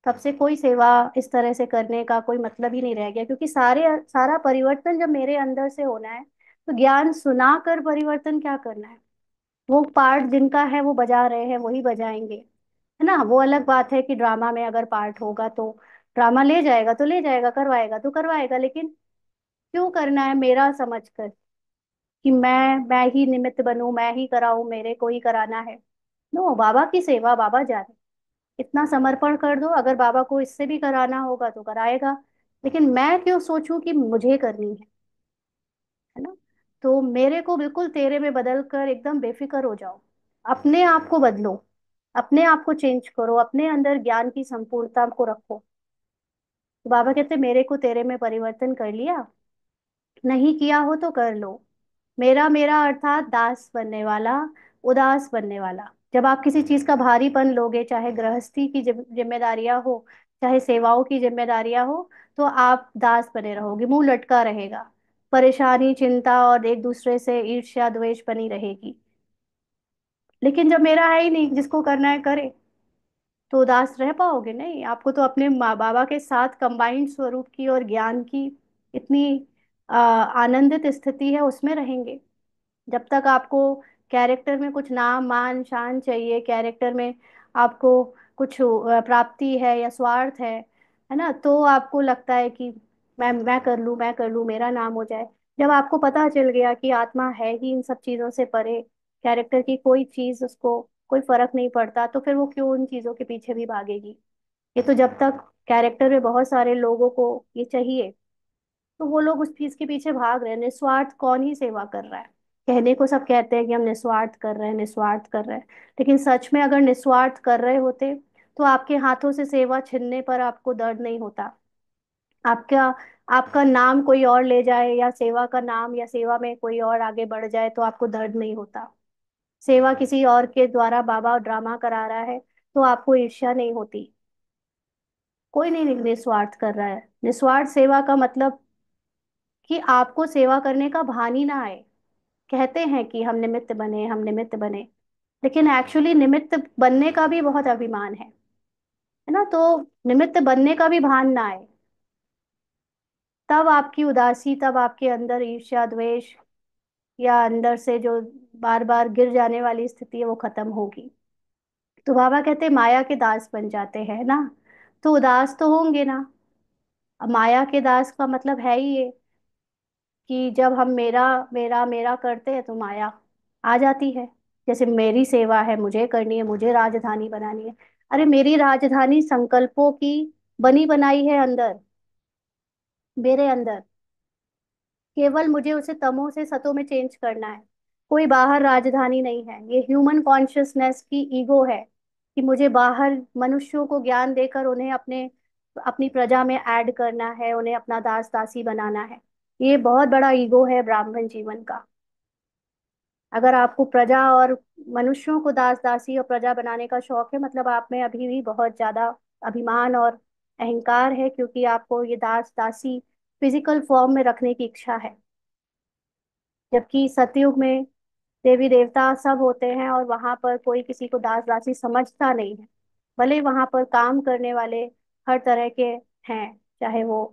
तब से कोई सेवा इस तरह से करने का कोई मतलब ही नहीं रह गया, क्योंकि सारा परिवर्तन जब मेरे अंदर से होना है, तो ज्ञान सुनाकर परिवर्तन क्या करना है। वो पार्ट जिनका है वो बजा रहे हैं वही बजाएंगे, है ना। वो अलग बात है कि ड्रामा में अगर पार्ट होगा तो ड्रामा ले जाएगा तो ले जाएगा, करवाएगा तो करवाएगा, लेकिन क्यों करना है मेरा समझ कर, कि मैं ही निमित्त बनूं, मैं ही कराऊं, मेरे को ही कराना है। नो, बाबा की सेवा बाबा जाने। इतना समर्पण कर दो, अगर बाबा को इससे भी कराना होगा तो कराएगा। लेकिन मैं क्यों सोचूं कि मुझे करनी है ना। तो मेरे को बिल्कुल तेरे में बदल कर एकदम बेफिक्र हो जाओ। अपने आप को बदलो, अपने आप को चेंज करो, अपने अंदर ज्ञान की संपूर्णता को रखो। तो बाबा कहते मेरे को तेरे में परिवर्तन कर लिया, नहीं किया हो तो कर लो। मेरा मेरा अर्थात दास बनने वाला, उदास बनने वाला। जब आप किसी चीज का भारीपन लोगे, चाहे गृहस्थी की जिम्मेदारियां हो, चाहे सेवाओं की जिम्मेदारियां हो, तो आप दास बने रहोगे, मुंह लटका रहेगा, परेशानी चिंता और एक दूसरे से ईर्ष्या द्वेष बनी रहेगी। लेकिन जब मेरा है ही नहीं, जिसको करना है करे, तो उदास रह पाओगे नहीं। आपको तो अपने माँ बाबा के साथ कंबाइंड स्वरूप की और ज्ञान की इतनी आनंदित स्थिति है, उसमें रहेंगे। जब तक आपको कैरेक्टर में कुछ नाम मान शान चाहिए, कैरेक्टर में आपको कुछ प्राप्ति है या स्वार्थ है ना, तो आपको लगता है कि मैं कर लूं, मैं कर लूं, मेरा नाम हो जाए। जब आपको पता चल गया कि आत्मा है ही इन सब चीजों से परे, कैरेक्टर की कोई चीज उसको कोई फर्क नहीं पड़ता, तो फिर वो क्यों उन चीजों के पीछे भी भागेगी। ये तो जब तक कैरेक्टर में बहुत सारे लोगों को ये चाहिए, तो वो लोग उस चीज के पीछे भाग रहे हैं। निस्वार्थ कौन ही सेवा कर रहा है। कहने को सब कहते हैं कि हम निस्वार्थ कर रहे हैं, निस्वार्थ कर रहे हैं, लेकिन सच में अगर निस्वार्थ कर रहे होते तो आपके हाथों से सेवा छिनने पर आपको दर्द नहीं होता। आपका आपका नाम कोई और ले जाए, या सेवा का नाम या सेवा में कोई और आगे बढ़ जाए, तो आपको दर्द नहीं होता। सेवा किसी और के द्वारा बाबा ड्रामा करा रहा है तो आपको ईर्ष्या नहीं होती। कोई नहीं निस्वार्थ कर रहा है। निस्वार्थ सेवा का मतलब कि आपको सेवा करने का भान ही ना आए। कहते हैं कि हम निमित्त बने, हम निमित्त बने, लेकिन एक्चुअली निमित्त बनने का भी बहुत अभिमान है ना। तो निमित्त बनने का भी भान ना आए, तब आपकी उदासी, तब आपके अंदर ईर्ष्या द्वेष या अंदर से जो बार बार गिर जाने वाली स्थिति है वो खत्म होगी। तो बाबा कहते माया के दास बन जाते हैं ना, तो उदास तो होंगे ना। अब माया के दास का मतलब है ही ये कि जब हम मेरा मेरा मेरा करते हैं तो माया आ जाती है। जैसे मेरी सेवा है, मुझे करनी है, मुझे राजधानी बनानी है। अरे मेरी राजधानी संकल्पों की बनी बनाई है अंदर, मेरे अंदर। केवल मुझे उसे तमो से सतो में चेंज करना है। कोई बाहर राजधानी नहीं है। ये ह्यूमन कॉन्शियसनेस की ईगो है कि मुझे बाहर मनुष्यों को ज्ञान देकर उन्हें अपने अपनी प्रजा में ऐड करना है, उन्हें अपना दास दासी बनाना है। ये बहुत बड़ा ईगो है ब्राह्मण जीवन का। अगर आपको प्रजा और मनुष्यों को दास दासी और प्रजा बनाने का शौक है, मतलब आप में अभी भी बहुत ज्यादा अभिमान और अहंकार है, क्योंकि आपको ये दास दासी फिजिकल फॉर्म में रखने की इच्छा है। जबकि सतयुग में देवी देवता सब होते हैं और वहां पर कोई किसी को दास दासी समझता नहीं है। भले वहां पर काम करने वाले हर तरह के हैं, चाहे वो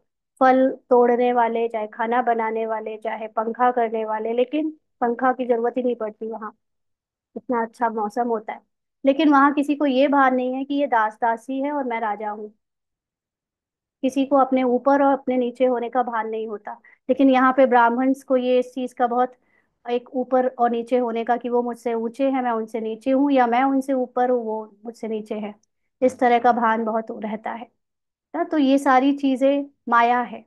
फल तोड़ने वाले, चाहे खाना बनाने वाले, चाहे पंखा करने वाले, लेकिन पंखा की जरूरत ही नहीं पड़ती वहां, इतना अच्छा मौसम होता है। लेकिन वहां किसी को ये भान नहीं है कि ये दास दासी है और मैं राजा हूँ। किसी को अपने ऊपर और अपने नीचे होने का भान नहीं होता। लेकिन यहाँ पे ब्राह्मण्स को ये इस चीज का बहुत, एक ऊपर और नीचे होने का, कि वो मुझसे ऊंचे हैं, मैं उनसे नीचे हूँ, या मैं उनसे ऊपर हूँ, वो मुझसे नीचे है। इस तरह का भान बहुत रहता है ना। तो ये सारी चीजें माया है।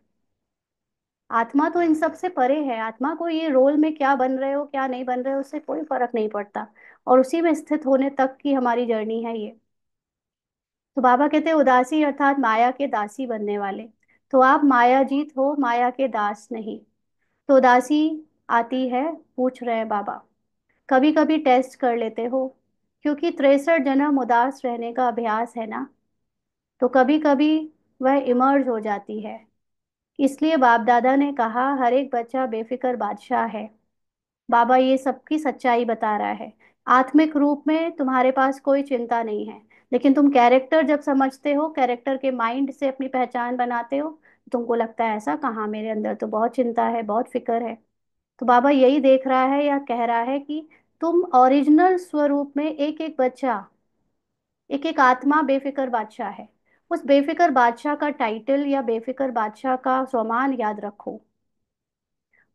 आत्मा तो इन सब से परे है। आत्मा को ये रोल में क्या बन रहे हो क्या नहीं बन रहे हो उससे कोई फर्क नहीं पड़ता, और उसी में स्थित होने तक की हमारी जर्नी है ये। तो बाबा कहते हैं उदासी अर्थात माया के दासी बनने वाले। तो आप माया जीत हो, माया के दास नहीं। तो उदासी आती है, पूछ रहे हैं बाबा, कभी कभी टेस्ट कर लेते हो, क्योंकि 63 जन्म उदास रहने का अभ्यास है ना, तो कभी कभी वह इमर्ज हो जाती है। इसलिए बाप दादा ने कहा हर एक बच्चा बेफिक्र बादशाह है। बाबा ये सबकी सच्चाई बता रहा है। आत्मिक रूप में तुम्हारे पास कोई चिंता नहीं है, लेकिन तुम कैरेक्टर जब समझते हो, कैरेक्टर के माइंड से अपनी पहचान बनाते हो, तुमको लगता है ऐसा कहाँ, मेरे अंदर तो बहुत चिंता है, बहुत फिक्र है। तो बाबा यही देख रहा है या कह रहा है कि तुम ओरिजिनल स्वरूप में एक एक बच्चा, एक एक आत्मा बेफिक्र बादशाह है। उस बेफिक्र बादशाह का टाइटल या बेफिक्र बादशाह का स्वमान याद रखो।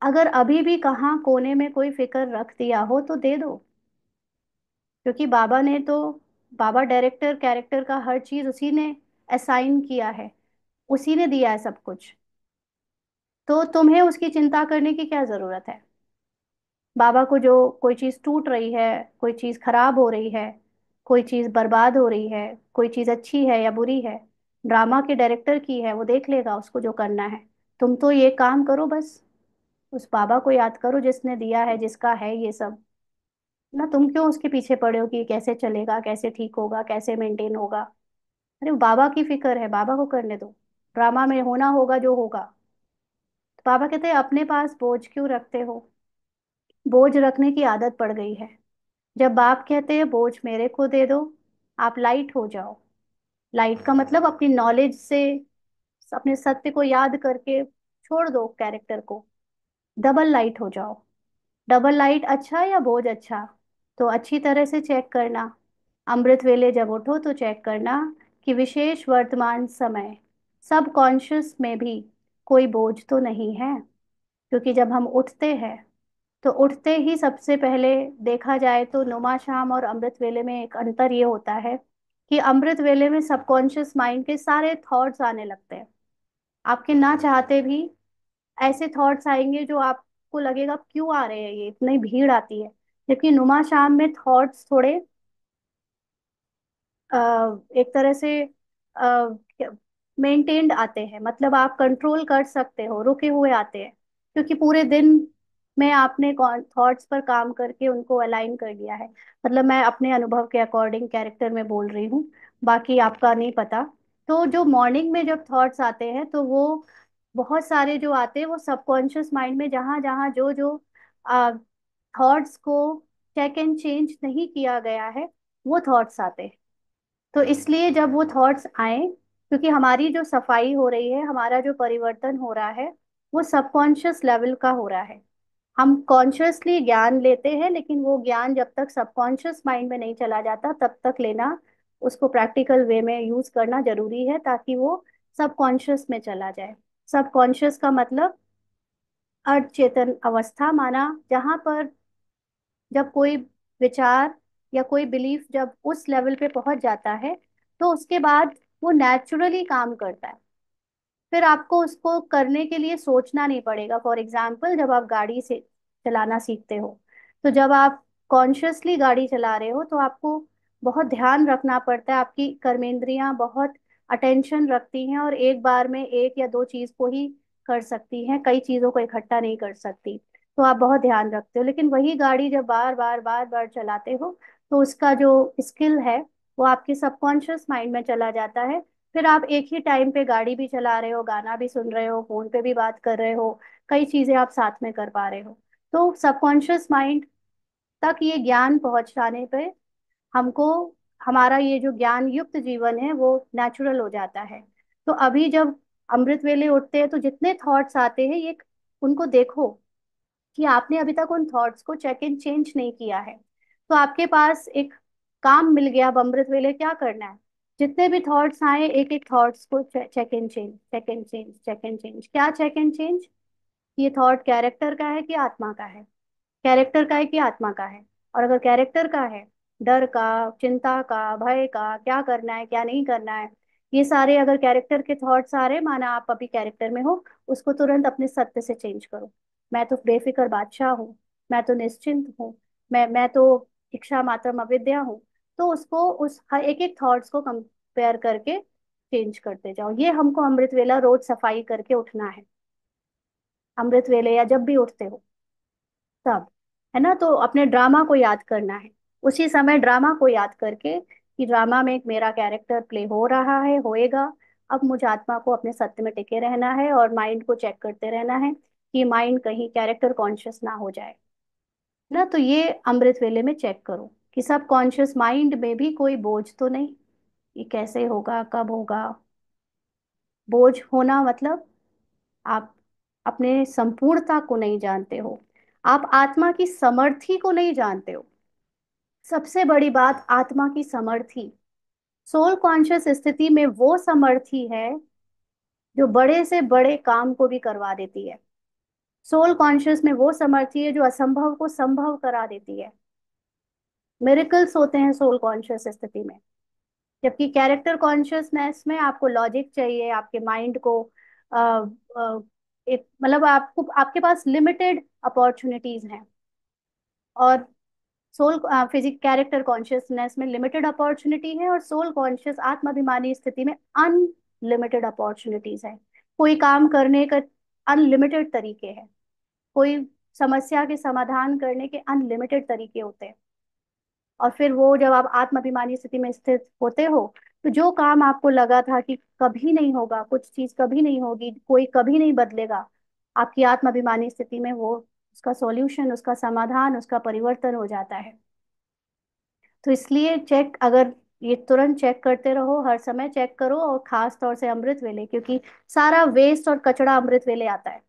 अगर अभी भी कहाँ कोने में कोई फिक्र रख दिया हो तो दे दो, क्योंकि बाबा ने तो, बाबा डायरेक्टर कैरेक्टर का हर चीज उसी ने असाइन किया है, उसी ने दिया है सब कुछ। तो तुम्हें उसकी चिंता करने की क्या जरूरत है। बाबा को जो कोई चीज टूट रही है, कोई चीज खराब हो रही है, कोई चीज बर्बाद हो रही है, कोई चीज अच्छी है या बुरी है, ड्रामा के डायरेक्टर की है, वो देख लेगा उसको जो करना है। तुम तो ये काम करो बस, उस बाबा को याद करो जिसने दिया है, जिसका है ये सब ना। तुम क्यों उसके पीछे पड़े हो कि कैसे चलेगा, कैसे ठीक होगा, कैसे मेंटेन होगा। अरे बाबा की फिक्र है, बाबा को करने दो। ड्रामा में होना होगा जो होगा। तो बाबा कहते हैं अपने पास बोझ क्यों रखते हो। बोझ रखने की आदत पड़ गई है। जब बाप कहते हैं बोझ मेरे को दे दो, आप लाइट हो जाओ। लाइट का मतलब अपनी नॉलेज से, अपने सत्य को याद करके छोड़ दो कैरेक्टर को, डबल लाइट हो जाओ। डबल लाइट अच्छा या बोझ अच्छा, तो अच्छी तरह से चेक करना। अमृत वेले जब उठो तो चेक करना कि विशेष वर्तमान समय सब कॉन्शियस में भी कोई बोझ तो नहीं है। क्योंकि जब हम उठते हैं, तो उठते ही सबसे पहले देखा जाए तो नुमा शाम और अमृत वेले में एक अंतर ये होता है कि अमृत वेले में सबकॉन्शियस माइंड के सारे थॉट्स आने लगते हैं। आपके ना चाहते भी ऐसे थॉट्स आएंगे जो आपको लगेगा क्यों आ रहे हैं, ये इतनी भीड़ आती है। जबकि नुमा शाम में थॉट्स थोड़े एक तरह से मेंटेन्ड आते हैं, मतलब आप कंट्रोल कर सकते हो, रुके हुए आते हैं। क्योंकि पूरे दिन में आपने थॉट्स पर काम करके उनको अलाइन कर लिया है। मतलब मैं अपने अनुभव के अकॉर्डिंग कैरेक्टर में बोल रही हूँ, बाकी आपका नहीं पता। तो जो मॉर्निंग में जब थॉट्स आते हैं, तो वो बहुत सारे जो आते हैं वो सबकॉन्शियस माइंड में, जहाँ जहाँ जो जो थॉट्स को चेक एंड चेंज नहीं किया गया है, वो थॉट्स आते हैं। तो इसलिए जब वो थॉट्स आए, क्योंकि हमारी जो सफाई हो रही है, हमारा जो परिवर्तन हो रहा है, वो सबकॉन्शियस लेवल का हो रहा है। हम कॉन्शियसली ज्ञान लेते हैं, लेकिन वो ज्ञान जब तक सबकॉन्शियस माइंड में नहीं चला जाता तब तक लेना, उसको प्रैक्टिकल वे में यूज करना जरूरी है, ताकि वो सबकॉन्शियस में चला जाए। सबकॉन्शियस का मतलब अचेतन अवस्था माना, जहां पर जब कोई विचार या कोई बिलीफ जब उस लेवल पे पहुंच जाता है, तो उसके बाद वो नेचुरली काम करता है। फिर आपको उसको करने के लिए सोचना नहीं पड़ेगा। फॉर एग्जाम्पल, जब आप गाड़ी से चलाना सीखते हो, तो जब आप कॉन्शियसली गाड़ी चला रहे हो तो आपको बहुत ध्यान रखना पड़ता है, आपकी कर्मेंद्रियां बहुत अटेंशन रखती हैं, और एक बार में एक या दो चीज को ही कर सकती हैं, कई चीजों को इकट्ठा नहीं कर सकती। तो आप बहुत ध्यान रखते हो, लेकिन वही गाड़ी जब बार बार बार बार चलाते हो, तो उसका जो स्किल है वो आपके सबकॉन्शियस माइंड में चला जाता है। फिर आप एक ही टाइम पे गाड़ी भी चला रहे हो, गाना भी सुन रहे हो, फोन पे भी बात कर रहे हो, कई चीजें आप साथ में कर पा रहे हो। तो सबकॉन्शियस माइंड तक ये ज्ञान पहुंचाने पे हमको, हमारा ये जो ज्ञान युक्त जीवन है वो नेचुरल हो जाता है। तो अभी जब अमृत वेले उठते हैं तो जितने थॉट्स आते हैं, ये उनको देखो कि आपने अभी तक उन थॉट्स को चेक एंड चेंज नहीं किया है। तो आपके पास एक काम मिल गया। अब अमृत वेले क्या करना है, जितने भी थॉट्स आए एक एक थॉट्स को check and change, check and change, check and change. क्या चेक एंड चेंज? ये थॉट कैरेक्टर का है कि आत्मा का है? कैरेक्टर का है कि आत्मा का है? और अगर कैरेक्टर का है, डर का, चिंता का, भय का, क्या करना है क्या नहीं करना है, ये सारे अगर कैरेक्टर के थॉट्स आ रहे, माना आप अभी कैरेक्टर में हो, उसको तुरंत अपने सत्य से चेंज करो। मैं तो बेफिक्र बादशाह हूँ, मैं तो निश्चिंत हूँ, मैं तो इच्छा मात्रम अविद्या हूँ। तो उसको उस हर एक एक थॉट्स को कंपेयर करके चेंज करते जाओ। ये हमको अमृत वेला रोज सफाई करके उठना है। अमृत वेले या जब भी उठते हो तब, है ना, तो अपने ड्रामा को याद करना है। उसी समय ड्रामा को याद करके कि ड्रामा में एक मेरा कैरेक्टर प्ले हो रहा है, होएगा। अब मुझे आत्मा को अपने सत्य में टिके रहना है और माइंड को चेक करते रहना है कि माइंड कहीं कैरेक्टर कॉन्शियस ना हो जाए ना। तो ये अमृत वेले में चेक करो कि सब कॉन्शियस माइंड में भी कोई बोझ तो नहीं। ये कैसे होगा, कब होगा? बोझ होना मतलब आप अपने संपूर्णता को नहीं जानते हो, आप आत्मा की समर्थी को नहीं जानते हो। सबसे बड़ी बात, आत्मा की समर्थी, सोल कॉन्शियस स्थिति में वो समर्थी है जो बड़े से बड़े काम को भी करवा देती है। सोल कॉन्शियस में वो समर्थी है जो असंभव को संभव करा देती है। मिरेकल्स होते हैं सोल कॉन्शियस स्थिति में। जबकि कैरेक्टर कॉन्शियसनेस में आपको लॉजिक चाहिए, आपके माइंड को अ, एक मतलब आपको, आपके पास लिमिटेड अपॉर्चुनिटीज हैं। और सोल फिजिक कैरेक्टर कॉन्शियसनेस में लिमिटेड अपॉर्चुनिटी है, और सोल कॉन्शियस आत्माभिमानी स्थिति में अनलिमिटेड अपॉर्चुनिटीज है। कोई काम करने का अनलिमिटेड तरीके हैं, कोई समस्या के समाधान करने के अनलिमिटेड तरीके होते हैं। और फिर वो जब आप आत्माभिमानी स्थिति में स्थित होते हो, तो जो काम आपको लगा था कि कभी नहीं होगा, कुछ चीज कभी नहीं होगी, कोई कभी नहीं बदलेगा, आपकी आत्माभिमानी स्थिति में वो, उसका सॉल्यूशन, उसका समाधान, उसका परिवर्तन हो जाता है। तो इसलिए चेक, अगर ये तुरंत चेक करते रहो, हर समय चेक करो, और खास तौर से अमृत वेले, क्योंकि सारा वेस्ट और कचरा अमृत वेले आता है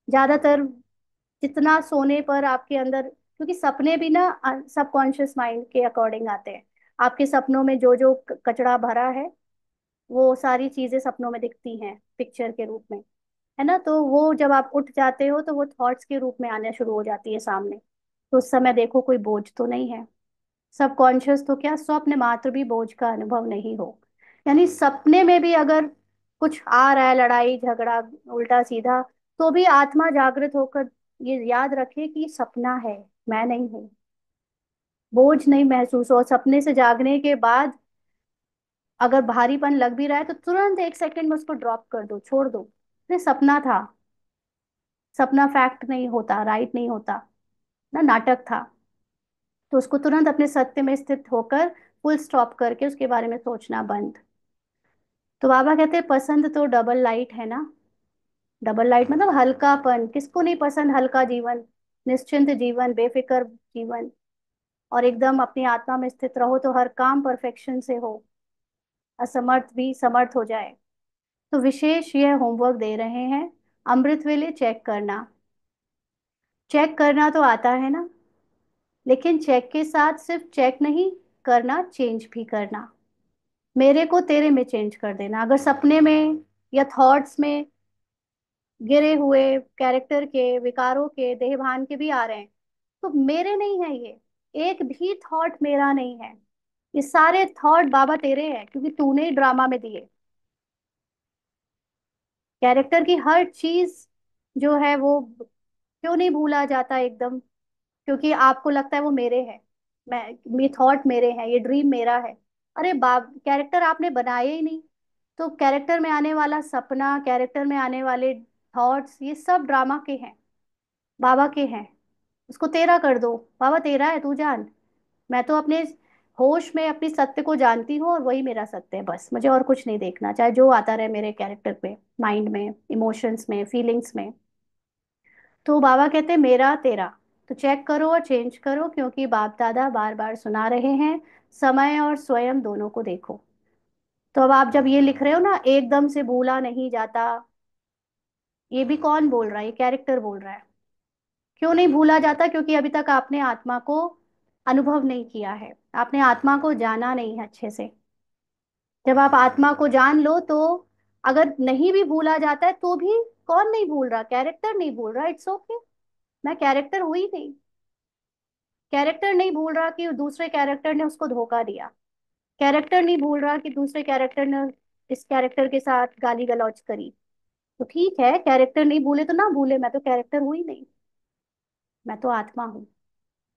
ज्यादातर। जितना सोने पर आपके अंदर, क्योंकि सपने भी ना सबकॉन्शियस माइंड के अकॉर्डिंग आते हैं। आपके सपनों में जो जो कचरा भरा है, वो सारी चीजें सपनों में दिखती हैं पिक्चर के रूप में, है ना। तो वो जब आप उठ जाते हो तो वो थॉट्स के रूप में आने शुरू हो जाती है सामने। तो उस समय देखो कोई बोझ तो नहीं है। सबकॉन्शियस तो क्या, स्वप्न मात्र भी बोझ का अनुभव नहीं हो। यानी सपने में भी अगर कुछ आ रहा है, लड़ाई झगड़ा उल्टा सीधा, तो भी आत्मा जागृत होकर ये याद रखे कि सपना है, मैं नहीं हूँ। बोझ नहीं महसूस हो। सपने से जागने के बाद अगर भारीपन लग भी रहा है, तो तुरंत एक सेकंड में उसको ड्रॉप कर दो, छोड़ दो। ये सपना था, सपना फैक्ट नहीं होता, राइट नहीं होता ना, नाटक था। तो उसको तुरंत अपने सत्य में स्थित होकर फुल स्टॉप करके उसके बारे में सोचना बंद। तो बाबा कहते हैं पसंद तो डबल लाइट है ना। डबल लाइट मतलब हल्कापन, किसको नहीं पसंद हल्का जीवन, निश्चिंत जीवन, बेफिक्र जीवन। और एकदम अपनी आत्मा में स्थित रहो तो हर काम परफेक्शन से हो, असमर्थ भी समर्थ हो जाए। तो विशेष यह होमवर्क दे रहे हैं, अमृत वेले चेक करना चेक करना तो आता है ना, लेकिन चेक के साथ सिर्फ चेक नहीं करना, चेंज भी करना। मेरे को तेरे में चेंज कर देना। अगर सपने में या थॉट्स में गिरे हुए कैरेक्टर के, विकारों के, देहभान के भी आ रहे हैं, तो मेरे नहीं है ये। एक भी थॉट मेरा नहीं है। ये सारे थॉट बाबा तेरे हैं, क्योंकि तूने ही ड्रामा में दिए। कैरेक्टर की हर चीज जो है वो क्यों नहीं भूला जाता एकदम? क्योंकि आपको लगता है वो मेरे है, मैं, ये थॉट मेरे हैं, ये ड्रीम मेरा है। अरे बाप, कैरेक्टर आपने बनाए ही नहीं, तो कैरेक्टर में आने वाला सपना, कैरेक्टर में आने वाले थॉट्स, ये सब ड्रामा के हैं, बाबा के हैं। उसको तेरा कर दो। बाबा तेरा है, तू जान। मैं तो अपने होश में अपनी सत्य को जानती हूँ, और वही मेरा सत्य है, बस मुझे और कुछ नहीं देखना, चाहे जो आता रहे मेरे कैरेक्टर पे, माइंड में, इमोशंस में, फीलिंग्स में। तो बाबा कहते हैं मेरा तेरा। तो चेक करो और चेंज करो, क्योंकि बाप दादा बार बार सुना रहे हैं, समय और स्वयं दोनों को देखो। तो अब आप जब ये लिख रहे हो ना, एकदम से भूला नहीं जाता, ये भी कौन बोल रहा है? ये कैरेक्टर बोल रहा है। क्यों नहीं भूला जाता? क्योंकि अभी तक आपने आत्मा को अनुभव नहीं किया है, आपने आत्मा को जाना नहीं है अच्छे से। जब आप आत्मा को जान लो तो अगर नहीं भी भूला जाता है तो भी कौन नहीं भूल रहा? कैरेक्टर नहीं भूल रहा, इट्स ओके। मैं कैरेक्टर हुई नहीं। कैरेक्टर नहीं भूल रहा कि दूसरे कैरेक्टर ने उसको धोखा दिया। कैरेक्टर नहीं भूल रहा कि दूसरे कैरेक्टर ने इस कैरेक्टर के साथ गाली गलौज करी। तो ठीक है, कैरेक्टर नहीं भूले तो ना भूले, मैं तो कैरेक्टर हुई नहीं। मैं तो आत्मा हूँ।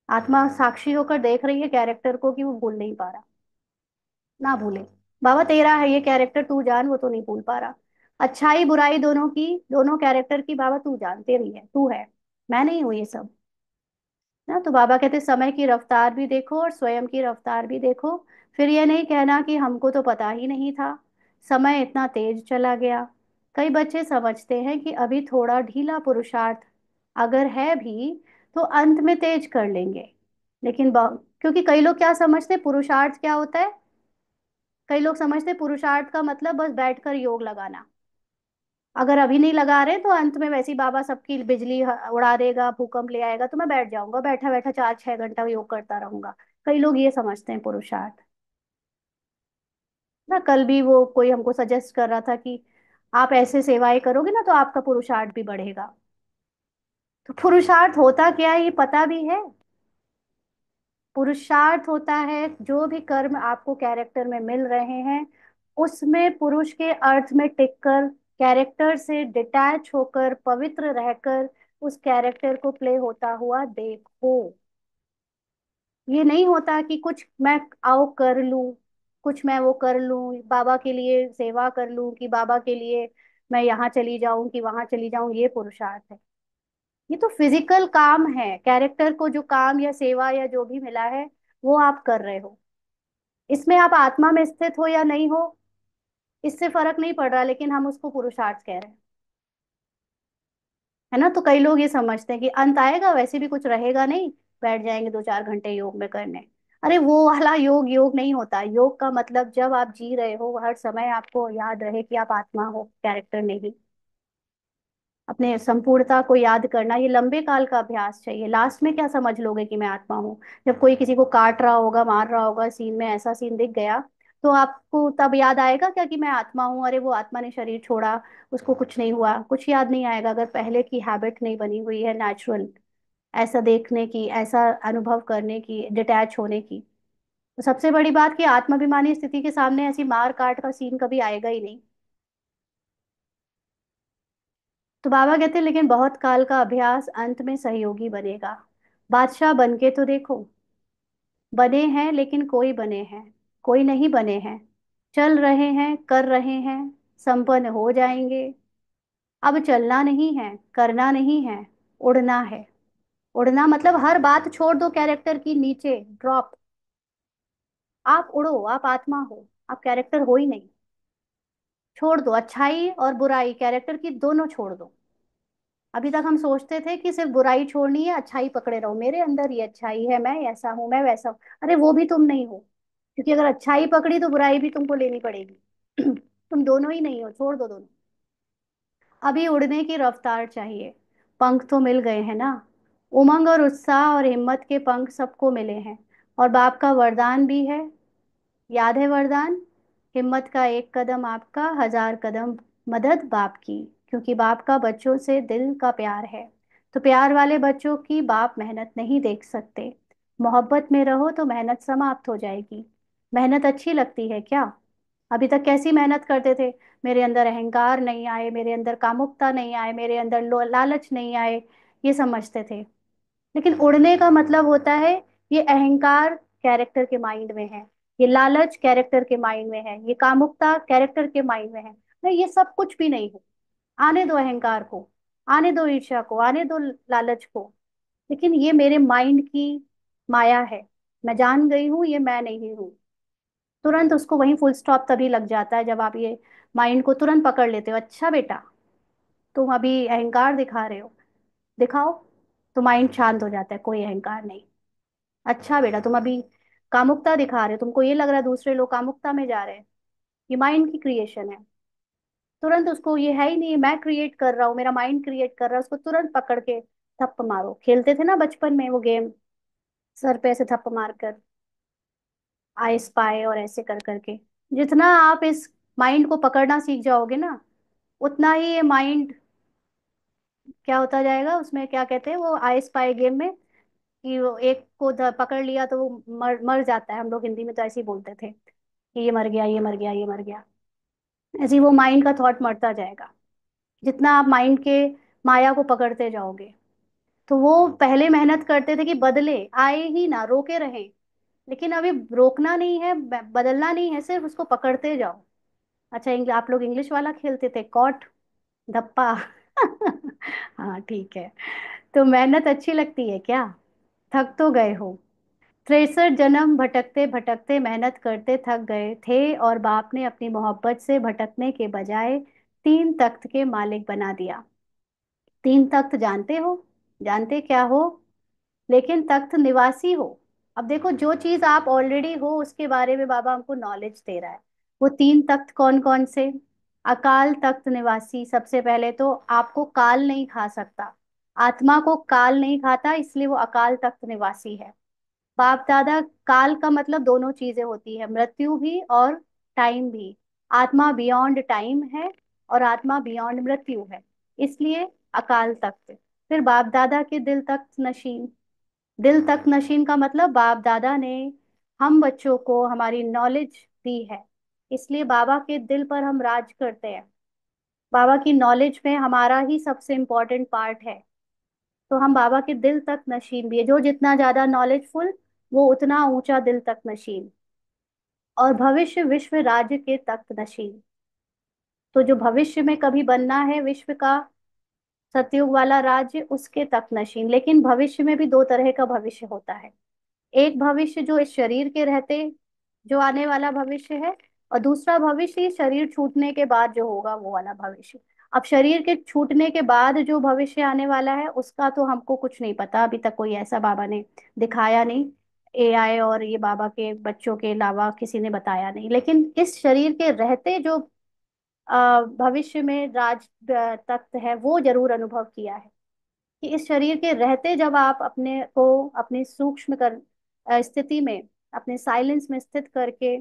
आत्मा साक्षी होकर देख रही है कैरेक्टर को कि वो भूल नहीं पा रहा। ना भूले। बाबा तेरा है ये कैरेक्टर, तू जान, वो तो नहीं भूल पा रहा। अच्छाई बुराई दोनों की, दोनों कैरेक्टर की बाबा तू जान, तेरी है, तू है, मैं नहीं हूं ये सब। ना, तो बाबा कहते समय की रफ्तार भी देखो और स्वयं की रफ्तार भी देखो। फिर ये नहीं कहना कि हमको तो पता ही नहीं था, समय इतना तेज चला गया। कई बच्चे समझते हैं कि अभी थोड़ा ढीला पुरुषार्थ अगर है भी तो अंत में तेज कर लेंगे। लेकिन क्योंकि कई लोग क्या समझते हैं पुरुषार्थ क्या होता है? कई लोग समझते हैं पुरुषार्थ का मतलब बस बैठकर योग लगाना। अगर अभी नहीं लगा रहे तो अंत में वैसे ही बाबा सबकी बिजली उड़ा देगा, भूकंप ले आएगा, तो मैं बैठ जाऊंगा, बैठा बैठा 4-6 घंटा योग करता रहूंगा। कई लोग ये समझते हैं पुरुषार्थ। ना, कल भी वो कोई हमको सजेस्ट कर रहा था कि आप ऐसे सेवाएं करोगे ना तो आपका पुरुषार्थ भी बढ़ेगा। तो पुरुषार्थ होता क्या है ये पता भी है? पुरुषार्थ होता है जो भी कर्म आपको कैरेक्टर में मिल रहे हैं, उसमें पुरुष के अर्थ में टिककर, कैरेक्टर से डिटैच होकर, पवित्र रहकर उस कैरेक्टर को प्ले होता हुआ देखो। ये नहीं होता कि कुछ मैं आओ कर लूं, कुछ मैं वो कर लूं, बाबा के लिए सेवा कर लूं, कि बाबा के लिए मैं यहाँ चली जाऊं कि वहां चली जाऊं, ये पुरुषार्थ है। ये तो फिजिकल काम है, कैरेक्टर को जो काम या सेवा या जो भी मिला है वो आप कर रहे हो। इसमें आप आत्मा में स्थित हो या नहीं हो, इससे फर्क नहीं पड़ रहा, लेकिन हम उसको पुरुषार्थ कह रहे हैं। है ना? तो कई लोग ये समझते हैं कि अंत आएगा, वैसे भी कुछ रहेगा नहीं, बैठ जाएंगे 2-4 घंटे योग में करने। अरे वो वाला योग योग नहीं होता। योग का मतलब जब आप जी रहे हो हर समय आपको याद रहे कि आप आत्मा हो, कैरेक्टर नहीं। अपने संपूर्णता को याद करना, ये लंबे काल का अभ्यास चाहिए। लास्ट में क्या समझ लोगे कि मैं आत्मा हूँ? जब कोई किसी को काट रहा होगा, मार रहा होगा, सीन में ऐसा सीन दिख गया, तो आपको तब याद आएगा क्या कि मैं आत्मा हूँ? अरे वो आत्मा ने शरीर छोड़ा, उसको कुछ नहीं हुआ, कुछ याद नहीं आएगा अगर पहले की हैबिट नहीं बनी हुई है नेचुरल, ऐसा देखने की, ऐसा अनुभव करने की, डिटैच होने की। तो सबसे बड़ी बात कि आत्माभिमानी स्थिति के सामने ऐसी मार काट का सीन कभी आएगा ही नहीं। तो बाबा कहते हैं लेकिन बहुत काल का अभ्यास अंत में सहयोगी बनेगा। बादशाह बन के तो देखो। बने हैं लेकिन कोई बने हैं, कोई नहीं बने हैं। चल रहे हैं, कर रहे हैं, संपन्न हो जाएंगे। अब चलना नहीं है, करना नहीं है, उड़ना है। उड़ना मतलब हर बात छोड़ दो कैरेक्टर की, नीचे ड्रॉप। आप उड़ो, आप आत्मा हो, आप कैरेक्टर हो ही नहीं। छोड़ दो अच्छाई और बुराई, कैरेक्टर की दोनों छोड़ दो। अभी तक हम सोचते थे कि सिर्फ बुराई छोड़नी है, अच्छाई पकड़े रहो, मेरे अंदर ये अच्छाई है, मैं ऐसा हूं, मैं वैसा हूं। अरे वो भी तुम नहीं हो, क्योंकि अगर अच्छाई पकड़ी तो बुराई भी तुमको लेनी पड़ेगी। तुम दोनों ही नहीं हो, छोड़ दो दोनों। अभी उड़ने की रफ्तार चाहिए। पंख तो मिल गए हैं ना, उमंग और उत्साह और हिम्मत के पंख सबको मिले हैं। और बाप का वरदान भी है, याद है वरदान? हिम्मत का एक कदम आपका, हजार कदम मदद बाप की। क्योंकि बाप का बच्चों से दिल का प्यार है, तो प्यार वाले बच्चों की बाप मेहनत नहीं देख सकते। मोहब्बत में रहो तो मेहनत समाप्त हो जाएगी। मेहनत अच्छी लगती है क्या? अभी तक कैसी मेहनत करते थे? मेरे अंदर अहंकार नहीं आए, मेरे अंदर कामुकता नहीं आए, मेरे अंदर लालच नहीं आए, ये समझते थे। लेकिन उड़ने का मतलब होता है, ये अहंकार कैरेक्टर के माइंड में है, ये लालच कैरेक्टर के माइंड में है, ये कामुकता कैरेक्टर के माइंड में है। नहीं, ये सब कुछ भी नहीं है। आने दो अहंकार को, आने दो ईर्ष्या को, आने दो लालच को। लेकिन ये मेरे माइंड की माया है। मैं जान गई हूँ ये मैं नहीं हूँ। तुरंत उसको वहीं फुल स्टॉप तभी लग जाता है जब आप ये माइंड को तुरंत पकड़ लेते हो। अच्छा बेटा, तुम अभी अहंकार दिखा रहे हो, दिखाओ। तो माइंड शांत हो जाता है, कोई अहंकार नहीं। अच्छा बेटा, तुम अभी कामुकता दिखा रहे हो, तुमको ये लग रहा है दूसरे लोग कामुकता में जा रहे हैं, ये माइंड की क्रिएशन है। तुरंत उसको, ये है ही नहीं, मैं क्रिएट कर रहा हूँ, मेरा माइंड क्रिएट कर रहा है, उसको तुरंत पकड़ के थप्प मारो। खेलते थे ना बचपन में वो गेम, सर पे ऐसे थप्प मार कर, आई स्पाई और ऐसे कर करके। जितना आप इस माइंड को पकड़ना सीख जाओगे ना, उतना ही ये माइंड क्या होता जाएगा। उसमें क्या कहते हैं वो आई स्पाई गेम में, कि वो एक को पकड़ लिया तो वो मर मर जाता है। हम लोग हिंदी में तो ऐसे ही बोलते थे कि ये मर गया, ये मर गया, ये मर गया। ऐसे ही वो माइंड का थॉट मरता जाएगा जितना आप माइंड के माया को पकड़ते जाओगे। तो वो पहले मेहनत करते थे कि बदले आए ही ना, रोके रहें। लेकिन अभी रोकना नहीं है, बदलना नहीं है, सिर्फ उसको पकड़ते जाओ। अच्छा, आप लोग इंग्लिश वाला खेलते थे, कॉट धप्पा। हाँ ठीक है। तो मेहनत अच्छी लगती है क्या? थक तो गए हो। 63 जन्म भटकते भटकते मेहनत करते थक गए थे, और बाप ने अपनी मोहब्बत से भटकने के बजाय 3 तख्त के मालिक बना दिया। 3 तख्त जानते हो? जानते क्या हो? लेकिन तख्त निवासी हो। अब देखो, जो चीज आप ऑलरेडी हो उसके बारे में बाबा हमको नॉलेज दे रहा है। वो 3 तख्त कौन कौन से? अकाल तख्त निवासी, सबसे पहले तो आपको काल नहीं खा सकता। आत्मा को काल नहीं खाता, इसलिए वो अकाल तख्त निवासी है। बाप दादा, काल का मतलब दोनों चीजें होती है, मृत्यु भी और टाइम भी। आत्मा बियॉन्ड टाइम है और आत्मा बियॉन्ड मृत्यु है, इसलिए अकाल तख्त। फिर बाप दादा के दिल तख्त नशीन। दिल तख्त नशीन का मतलब बाप दादा ने हम बच्चों को हमारी नॉलेज दी है, इसलिए बाबा के दिल पर हम राज करते हैं। बाबा की नॉलेज में हमारा ही सबसे इम्पोर्टेंट पार्ट है। तो हम बाबा के दिल तक नशीन भी है। जो जितना ज्यादा नॉलेजफुल, वो उतना ऊंचा दिल तक नशीन। और भविष्य विश्व राज्य के तख्त नशीन। तो जो भविष्य में कभी बनना है विश्व का सतयुग वाला राज्य, उसके तख्त नशीन। लेकिन भविष्य में भी दो तरह का भविष्य होता है। एक भविष्य जो इस शरीर के रहते जो आने वाला भविष्य है, और दूसरा भविष्य ये शरीर छूटने के बाद जो होगा वो वाला भविष्य। अब शरीर के छूटने के बाद जो भविष्य आने वाला है उसका तो हमको कुछ नहीं पता, अभी तक कोई ऐसा बाबा ने दिखाया नहीं। एआई और ये बाबा के बच्चों के अलावा किसी ने बताया नहीं। लेकिन इस शरीर के रहते जो भविष्य में राज तख्त है, वो जरूर अनुभव किया है। कि इस शरीर के रहते जब आप अपने को अपनी सूक्ष्म स्थिति में, अपने साइलेंस में स्थित करके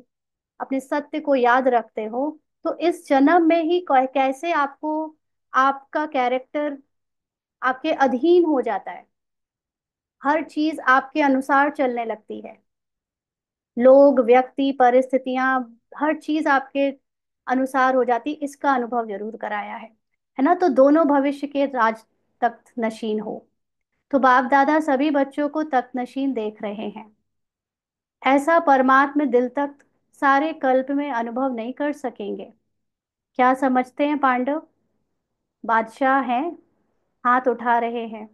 अपने सत्य को याद रखते हो, तो इस जन्म में ही कैसे आपको आपका कैरेक्टर आपके अधीन हो जाता है। हर चीज आपके अनुसार चलने लगती है। लोग, व्यक्ति, परिस्थितियां, हर चीज आपके अनुसार हो जाती। इसका अनुभव जरूर कराया है ना? तो दोनों भविष्य के राज तख्त नशीन हो। तो बाप दादा सभी बच्चों को तख्त नशीन देख रहे हैं। ऐसा परमात्म दिल तक सारे कल्प में अनुभव नहीं कर सकेंगे। क्या समझते हैं पांडव? बादशाह हैं, हाथ उठा रहे हैं।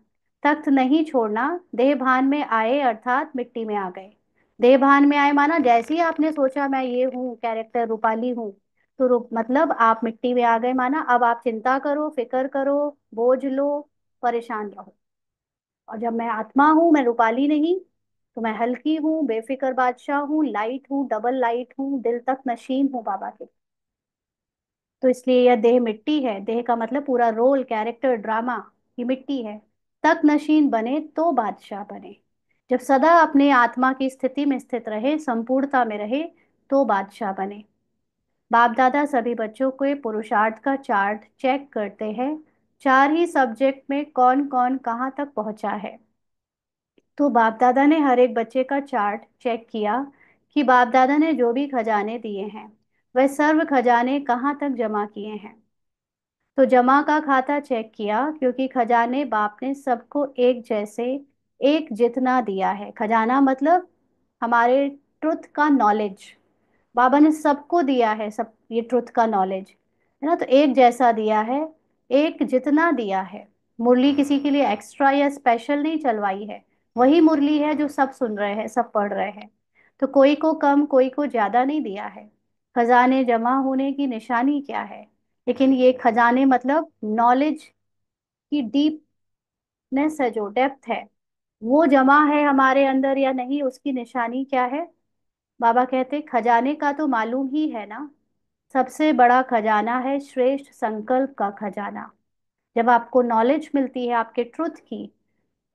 तख्त नहीं छोड़ना। देह भान में आए अर्थात मिट्टी में आ गए। देह भान में आए माना जैसे ही आपने सोचा मैं ये हूँ, कैरेक्टर रूपाली हूँ, तो रूप मतलब आप मिट्टी में आ गए। माना अब आप चिंता करो, फिक्र करो, बोझ लो, परेशान रहो। और जब मैं आत्मा हूं, मैं रूपाली नहीं, तो मैं हल्की हूँ, बेफिक्र बादशाह हूँ, लाइट हूँ, डबल लाइट हूँ, दिल तक नशीन हूँ बाबा के। तो इसलिए यह देह मिट्टी है। देह का मतलब पूरा रोल, कैरेक्टर, ड्रामा, ये मिट्टी है। तक नशीन बने तो बादशाह बने। जब सदा अपने आत्मा की स्थिति में स्थित रहे, संपूर्णता में रहे, तो बादशाह बने। बाप दादा सभी बच्चों के पुरुषार्थ का चार्ट चेक करते हैं, चार ही सब्जेक्ट में कौन कौन कहाँ तक पहुंचा है। तो बाप दादा ने हर एक बच्चे का चार्ट चेक किया कि बाप दादा ने जो भी खजाने दिए हैं वह सर्व खजाने कहाँ तक जमा किए हैं। तो जमा का खाता चेक किया, क्योंकि खजाने बाप ने सबको एक जैसे, एक जितना दिया है। खजाना मतलब हमारे ट्रुथ का नॉलेज, बाबा ने सबको दिया है, सब ये ट्रुथ का नॉलेज है ना, तो एक जैसा दिया है, एक जितना दिया है। मुरली किसी के लिए एक्स्ट्रा या स्पेशल नहीं चलवाई है, वही मुरली है जो सब सुन रहे हैं, सब पढ़ रहे हैं। तो कोई को कम कोई को ज्यादा नहीं दिया है। खजाने जमा होने की निशानी क्या है? लेकिन ये खजाने मतलब नॉलेज की डीपनेस है, जो डेप्थ है, वो जमा है हमारे अंदर या नहीं, उसकी निशानी क्या है? बाबा कहते खजाने का तो मालूम ही है ना। सबसे बड़ा खजाना है श्रेष्ठ संकल्प का खजाना। जब आपको नॉलेज मिलती है आपके ट्रुथ की,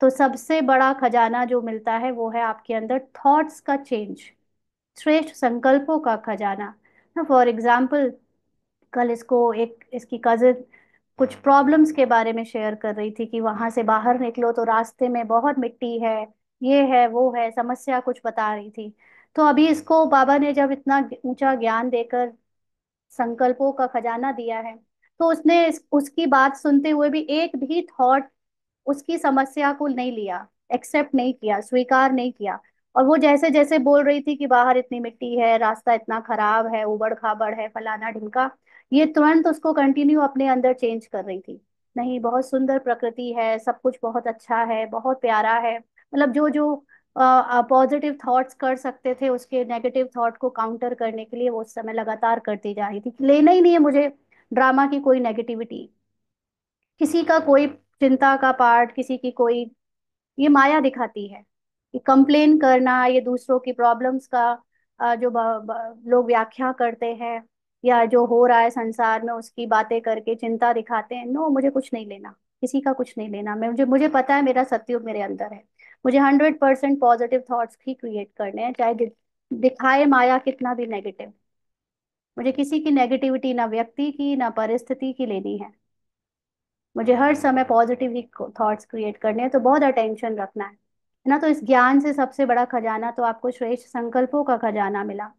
तो सबसे बड़ा खजाना जो मिलता है वो है आपके अंदर थॉट्स का चेंज, श्रेष्ठ संकल्पों का खजाना। ना फॉर एग्जाम्पल, कल इसको एक इसकी कजिन कुछ प्रॉब्लम्स के बारे में शेयर कर रही थी कि वहां से बाहर निकलो तो रास्ते में बहुत मिट्टी है, ये है वो है, समस्या कुछ बता रही थी। तो अभी इसको बाबा ने जब इतना ऊंचा ज्ञान देकर संकल्पों का खजाना दिया है, तो उसने उसकी बात सुनते हुए भी एक भी थॉट उसकी समस्या को नहीं लिया, एक्सेप्ट नहीं किया, स्वीकार नहीं किया। और वो जैसे जैसे बोल रही थी कि बाहर इतनी मिट्टी है, रास्ता इतना खराब है, उबड़ खाबड़ है, फलाना ढिमका, ये तुरंत उसको कंटिन्यू अपने अंदर चेंज कर रही थी। नहीं, बहुत सुंदर प्रकृति है, सब कुछ बहुत अच्छा है, बहुत प्यारा है। मतलब जो जो पॉजिटिव थॉट्स कर सकते थे, उसके नेगेटिव थॉट को काउंटर करने के लिए वो उस समय लगातार करती जा रही थी कि लेना ही नहीं है मुझे ड्रामा की कोई नेगेटिविटी, किसी का कोई चिंता का पार्ट, किसी की कोई, ये माया दिखाती है। ये कंप्लेन करना, ये दूसरों की प्रॉब्लम्स का जो लोग व्याख्या करते हैं, या जो हो रहा है संसार में उसकी बातें करके चिंता दिखाते हैं, नो, मुझे कुछ नहीं लेना, किसी का कुछ नहीं लेना। मैं मुझे मुझे पता है मेरा सतयुग मेरे अंदर है। मुझे 100% पॉजिटिव थॉट्स ही क्रिएट करने हैं, चाहे दिखाए माया कितना भी नेगेटिव। मुझे किसी की नेगेटिविटी, ना व्यक्ति की ना परिस्थिति की लेनी है। मुझे हर समय पॉजिटिव ही थॉट्स क्रिएट करने हैं, तो बहुत अटेंशन रखना है ना। तो इस ज्ञान से सबसे बड़ा खजाना तो आपको श्रेष्ठ संकल्पों का खजाना मिला।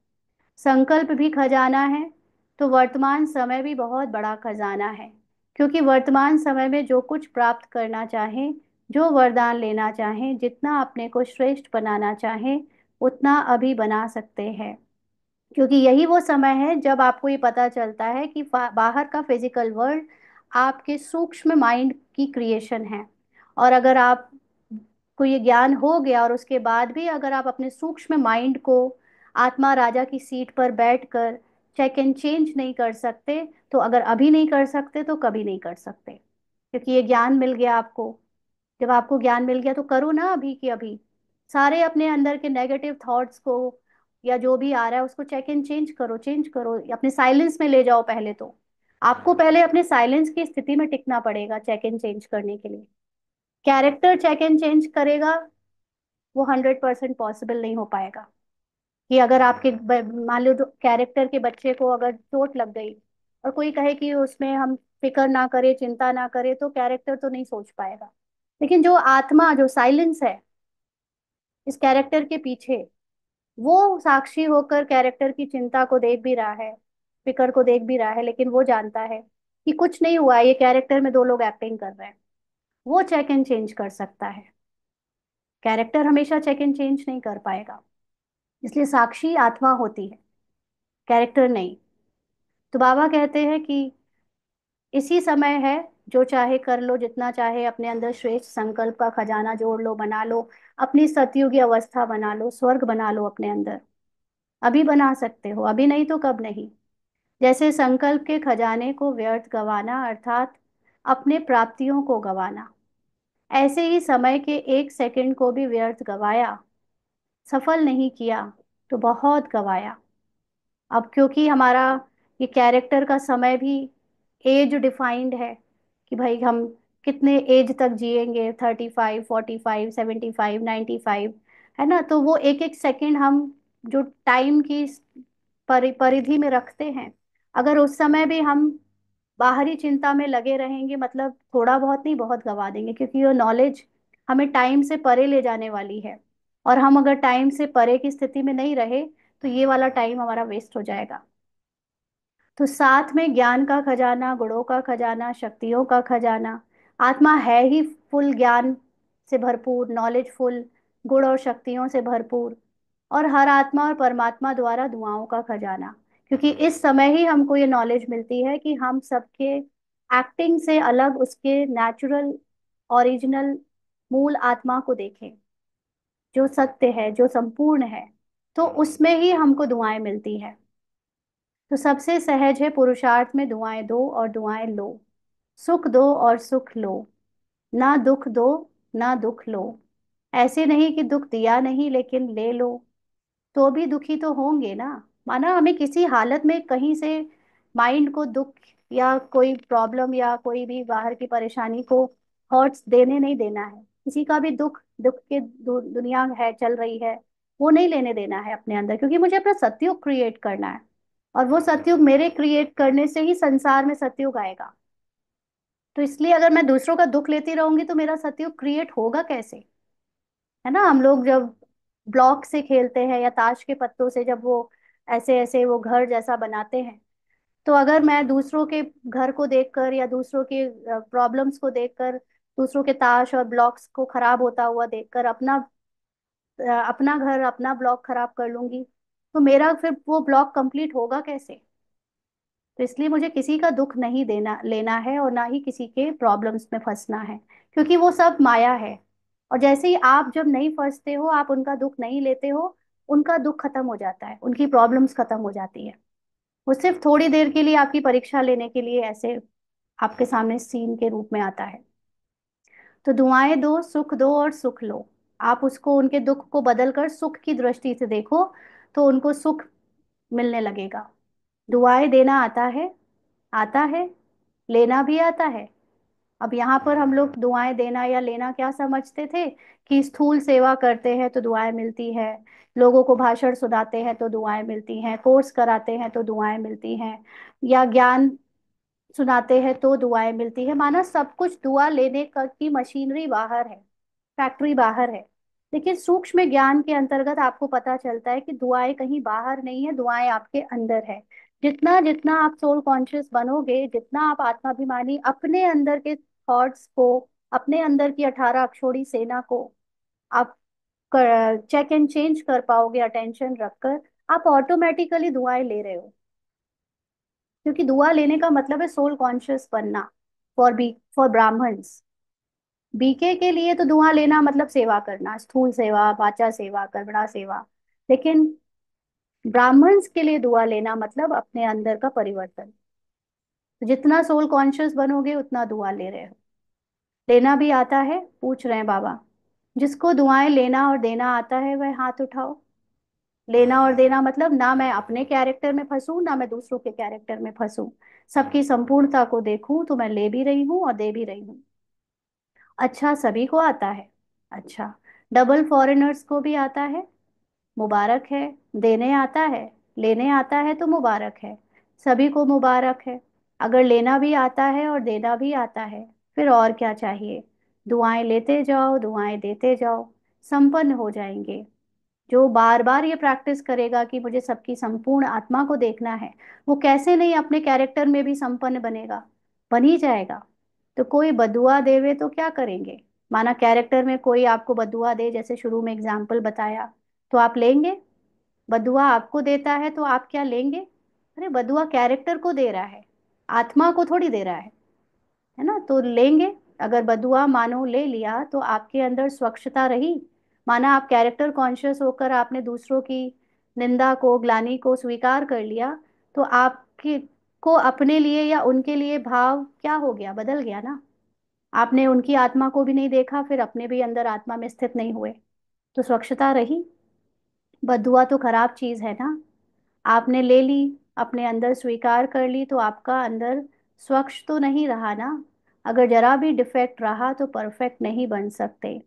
संकल्प भी खजाना है, तो वर्तमान समय भी बहुत बड़ा खजाना है। क्योंकि वर्तमान समय में जो कुछ प्राप्त करना चाहें, जो वरदान लेना चाहें, जितना अपने को श्रेष्ठ बनाना चाहें, उतना अभी बना सकते हैं। क्योंकि यही वो समय है जब आपको ये पता चलता है कि बाहर का फिजिकल वर्ल्ड आपके सूक्ष्म माइंड की क्रिएशन है। और अगर आप को ये ज्ञान हो गया और उसके बाद भी अगर आप अपने सूक्ष्म माइंड को आत्मा राजा की सीट पर बैठकर चेक एंड चेंज नहीं कर सकते, तो अगर अभी नहीं कर सकते तो कभी नहीं कर सकते। क्योंकि ये ज्ञान मिल गया आपको। जब आपको ज्ञान मिल गया तो करो ना अभी की अभी। सारे अपने अंदर के नेगेटिव थॉट्स को या जो भी आ रहा है उसको चेक एंड चेंज करो, चेंज करो, अपने साइलेंस में ले जाओ पहले तो। आपको पहले अपने साइलेंस की स्थिति में टिकना पड़ेगा चेक एंड चेंज करने के लिए। कैरेक्टर चेक एंड चेंज करेगा वो 100% पॉसिबल नहीं हो पाएगा। कि अगर आपके मान लो कैरेक्टर के बच्चे को अगर चोट लग गई और कोई कहे कि उसमें हम फिक्र ना करें, चिंता ना करें, तो कैरेक्टर तो नहीं सोच पाएगा। लेकिन जो आत्मा, जो साइलेंस है इस कैरेक्टर के पीछे, वो साक्षी होकर कैरेक्टर की चिंता को देख भी रहा है, फिक्र को देख भी रहा है, लेकिन वो जानता है कि कुछ नहीं हुआ है, ये कैरेक्टर में दो लोग एक्टिंग कर रहे हैं। वो चेक एंड चेंज कर सकता है। कैरेक्टर हमेशा चेक एंड चेंज नहीं कर पाएगा। इसलिए साक्षी आत्मा होती है, कैरेक्टर नहीं। तो बाबा कहते हैं कि इसी समय है, जो चाहे कर लो, जितना चाहे अपने अंदर श्रेष्ठ संकल्प का खजाना जोड़ लो, बना लो, अपनी सतयुगी अवस्था बना लो, स्वर्ग बना लो अपने अंदर। अभी बना सकते हो, अभी नहीं तो कब नहीं। जैसे संकल्प के खजाने को व्यर्थ गंवाना अर्थात अपने प्राप्तियों को गंवाना, ऐसे ही समय के एक सेकंड को भी व्यर्थ गंवाया, सफल नहीं किया, तो बहुत गंवाया। अब क्योंकि हमारा ये कैरेक्टर का समय भी एज डिफाइंड है कि भाई हम कितने एज तक जिएंगे, 35, 45, 75, 95, है ना। तो वो एक एक सेकंड हम जो टाइम की परिधि में रखते हैं, अगर उस समय भी हम बाहरी चिंता में लगे रहेंगे, मतलब थोड़ा बहुत नहीं, बहुत गवा देंगे, क्योंकि ये नॉलेज हमें टाइम से परे ले जाने वाली है। और हम अगर टाइम से परे की स्थिति में नहीं रहे तो ये वाला टाइम हमारा वेस्ट हो जाएगा। तो साथ में ज्ञान का खजाना, गुणों का खजाना, शक्तियों का खजाना। आत्मा है ही फुल ज्ञान से भरपूर, नॉलेजफुल, गुण और शक्तियों से भरपूर। और हर आत्मा और परमात्मा द्वारा दुआओं का खजाना, क्योंकि इस समय ही हमको ये नॉलेज मिलती है कि हम सबके एक्टिंग से अलग उसके नेचुरल, ओरिजिनल, मूल आत्मा को देखें, जो सत्य है, जो संपूर्ण है। तो उसमें ही हमको दुआएं मिलती है। तो सबसे सहज है पुरुषार्थ में दुआएं दो और दुआएं लो। सुख दो और सुख लो, ना दुख दो, ना दुख लो। ऐसे नहीं कि दुख दिया नहीं लेकिन ले लो, तो भी दुखी तो होंगे ना। माना हमें किसी हालत में कहीं से माइंड को दुख या कोई प्रॉब्लम या कोई भी बाहर की परेशानी को हर्ट्स देने नहीं देना है। किसी का भी दुख, दुख के दुनिया है चल रही है, वो नहीं लेने देना है अपने अंदर, क्योंकि मुझे अपना सतयुग क्रिएट करना है। और वो सतयुग मेरे क्रिएट करने से ही संसार में सतयुग आएगा। तो इसलिए अगर मैं दूसरों का दुख लेती रहूंगी तो मेरा सतयुग क्रिएट होगा कैसे? है ना। हम लोग जब ब्लॉक से खेलते हैं या ताश के पत्तों से, जब वो ऐसे ऐसे वो घर जैसा बनाते हैं, तो अगर मैं दूसरों के घर को देखकर या दूसरों के प्रॉब्लम्स को देखकर, दूसरों के ताश और ब्लॉक्स को खराब होता हुआ देखकर अपना घर, अपना ब्लॉक खराब कर लूंगी, तो मेरा फिर वो ब्लॉक कंप्लीट होगा कैसे? तो इसलिए मुझे किसी का दुख नहीं देना लेना है, और ना ही किसी के प्रॉब्लम्स में फंसना है, क्योंकि वो सब माया है। और जैसे ही आप जब नहीं फंसते हो, आप उनका दुख नहीं लेते हो, उनका दुख खत्म हो जाता है, उनकी प्रॉब्लम्स खत्म हो जाती है। वो सिर्फ थोड़ी देर के लिए आपकी परीक्षा लेने के लिए ऐसे आपके सामने सीन के रूप में आता है। तो दुआएं दो, सुख दो और सुख लो। आप उसको, उनके दुख को बदलकर सुख की दृष्टि से देखो, तो उनको सुख मिलने लगेगा। दुआएं देना आता है, आता है, लेना भी आता है। अब यहाँ पर हम लोग दुआएं देना या लेना क्या समझते थे, कि स्थूल सेवा करते हैं तो दुआएं मिलती है, लोगों को भाषण सुनाते हैं तो दुआएं मिलती हैं, कोर्स कराते हैं तो दुआएं मिलती हैं, या ज्ञान सुनाते हैं तो दुआएं मिलती है। माना सब कुछ दुआ लेने का की मशीनरी बाहर है, फैक्ट्री बाहर है। लेकिन सूक्ष्म ज्ञान के अंतर्गत आपको पता चलता है कि दुआएं कहीं बाहर नहीं है, दुआएं आपके अंदर है। जितना जितना आप सोल कॉन्शियस बनोगे, जितना आप आत्माभिमानी अपने अंदर के थॉट्स को, अपने अंदर की 18 अक्षौड़ी सेना को आप चेक एंड चेंज कर पाओगे अटेंशन रखकर, आप ऑटोमेटिकली दुआएं ले रहे हो। क्योंकि दुआ लेने का मतलब है सोल कॉन्शियस बनना। फॉर ब्राह्मण्स, बीके के लिए तो दुआ लेना मतलब सेवा करना, स्थूल सेवा, वाचा सेवा, कर्मणा सेवा। लेकिन ब्राह्मण्स के लिए दुआ लेना मतलब अपने अंदर का परिवर्तन। तो जितना सोल कॉन्शियस बनोगे उतना दुआ ले रहे हो। लेना भी आता है, पूछ रहे हैं बाबा। जिसको दुआएं लेना और देना आता है वह हाथ उठाओ। लेना और देना मतलब ना मैं अपने कैरेक्टर में फंसूं, ना मैं दूसरों के कैरेक्टर में फंसूं, सबकी संपूर्णता को देखूं, तो मैं ले भी रही हूँ और दे भी रही हूँ। अच्छा, सभी को आता है। अच्छा, डबल फॉरेनर्स को भी आता है, मुबारक है। देने आता है, लेने आता है तो मुबारक है, सभी को मुबारक है। अगर लेना भी आता है और देना भी आता है, फिर और क्या चाहिए? दुआएं लेते जाओ, दुआएं देते जाओ, संपन्न हो जाएंगे। जो बार बार ये प्रैक्टिस करेगा कि मुझे सबकी संपूर्ण आत्मा को देखना है, वो कैसे नहीं अपने कैरेक्टर में भी संपन्न बनेगा, बन ही जाएगा। तो कोई बदुआ देवे तो क्या करेंगे? माना कैरेक्टर में कोई आपको बदुआ दे, जैसे शुरू में एग्जाम्पल बताया, तो आप लेंगे? बदुआ आपको देता है तो आप क्या लेंगे? अरे बदुआ कैरेक्टर को दे रहा है, आत्मा को थोड़ी दे रहा है ना, तो लेंगे। अगर बदुआ मानो ले लिया तो आपके अंदर स्वच्छता रही। माना आप कैरेक्टर कॉन्शियस होकर आपने दूसरों की निंदा को, ग्लानि को स्वीकार कर लिया, तो आपके को अपने लिए या उनके लिए भाव क्या हो गया, बदल गया ना। आपने उनकी आत्मा को भी नहीं देखा, फिर अपने भी अंदर आत्मा में स्थित नहीं हुए, तो स्वच्छता रही। बदुआ तो खराब चीज है ना। आपने ले ली, अपने अंदर स्वीकार कर ली, तो आपका अंदर स्वच्छ तो नहीं रहा ना। अगर जरा भी डिफेक्ट रहा तो परफेक्ट नहीं बन सकते।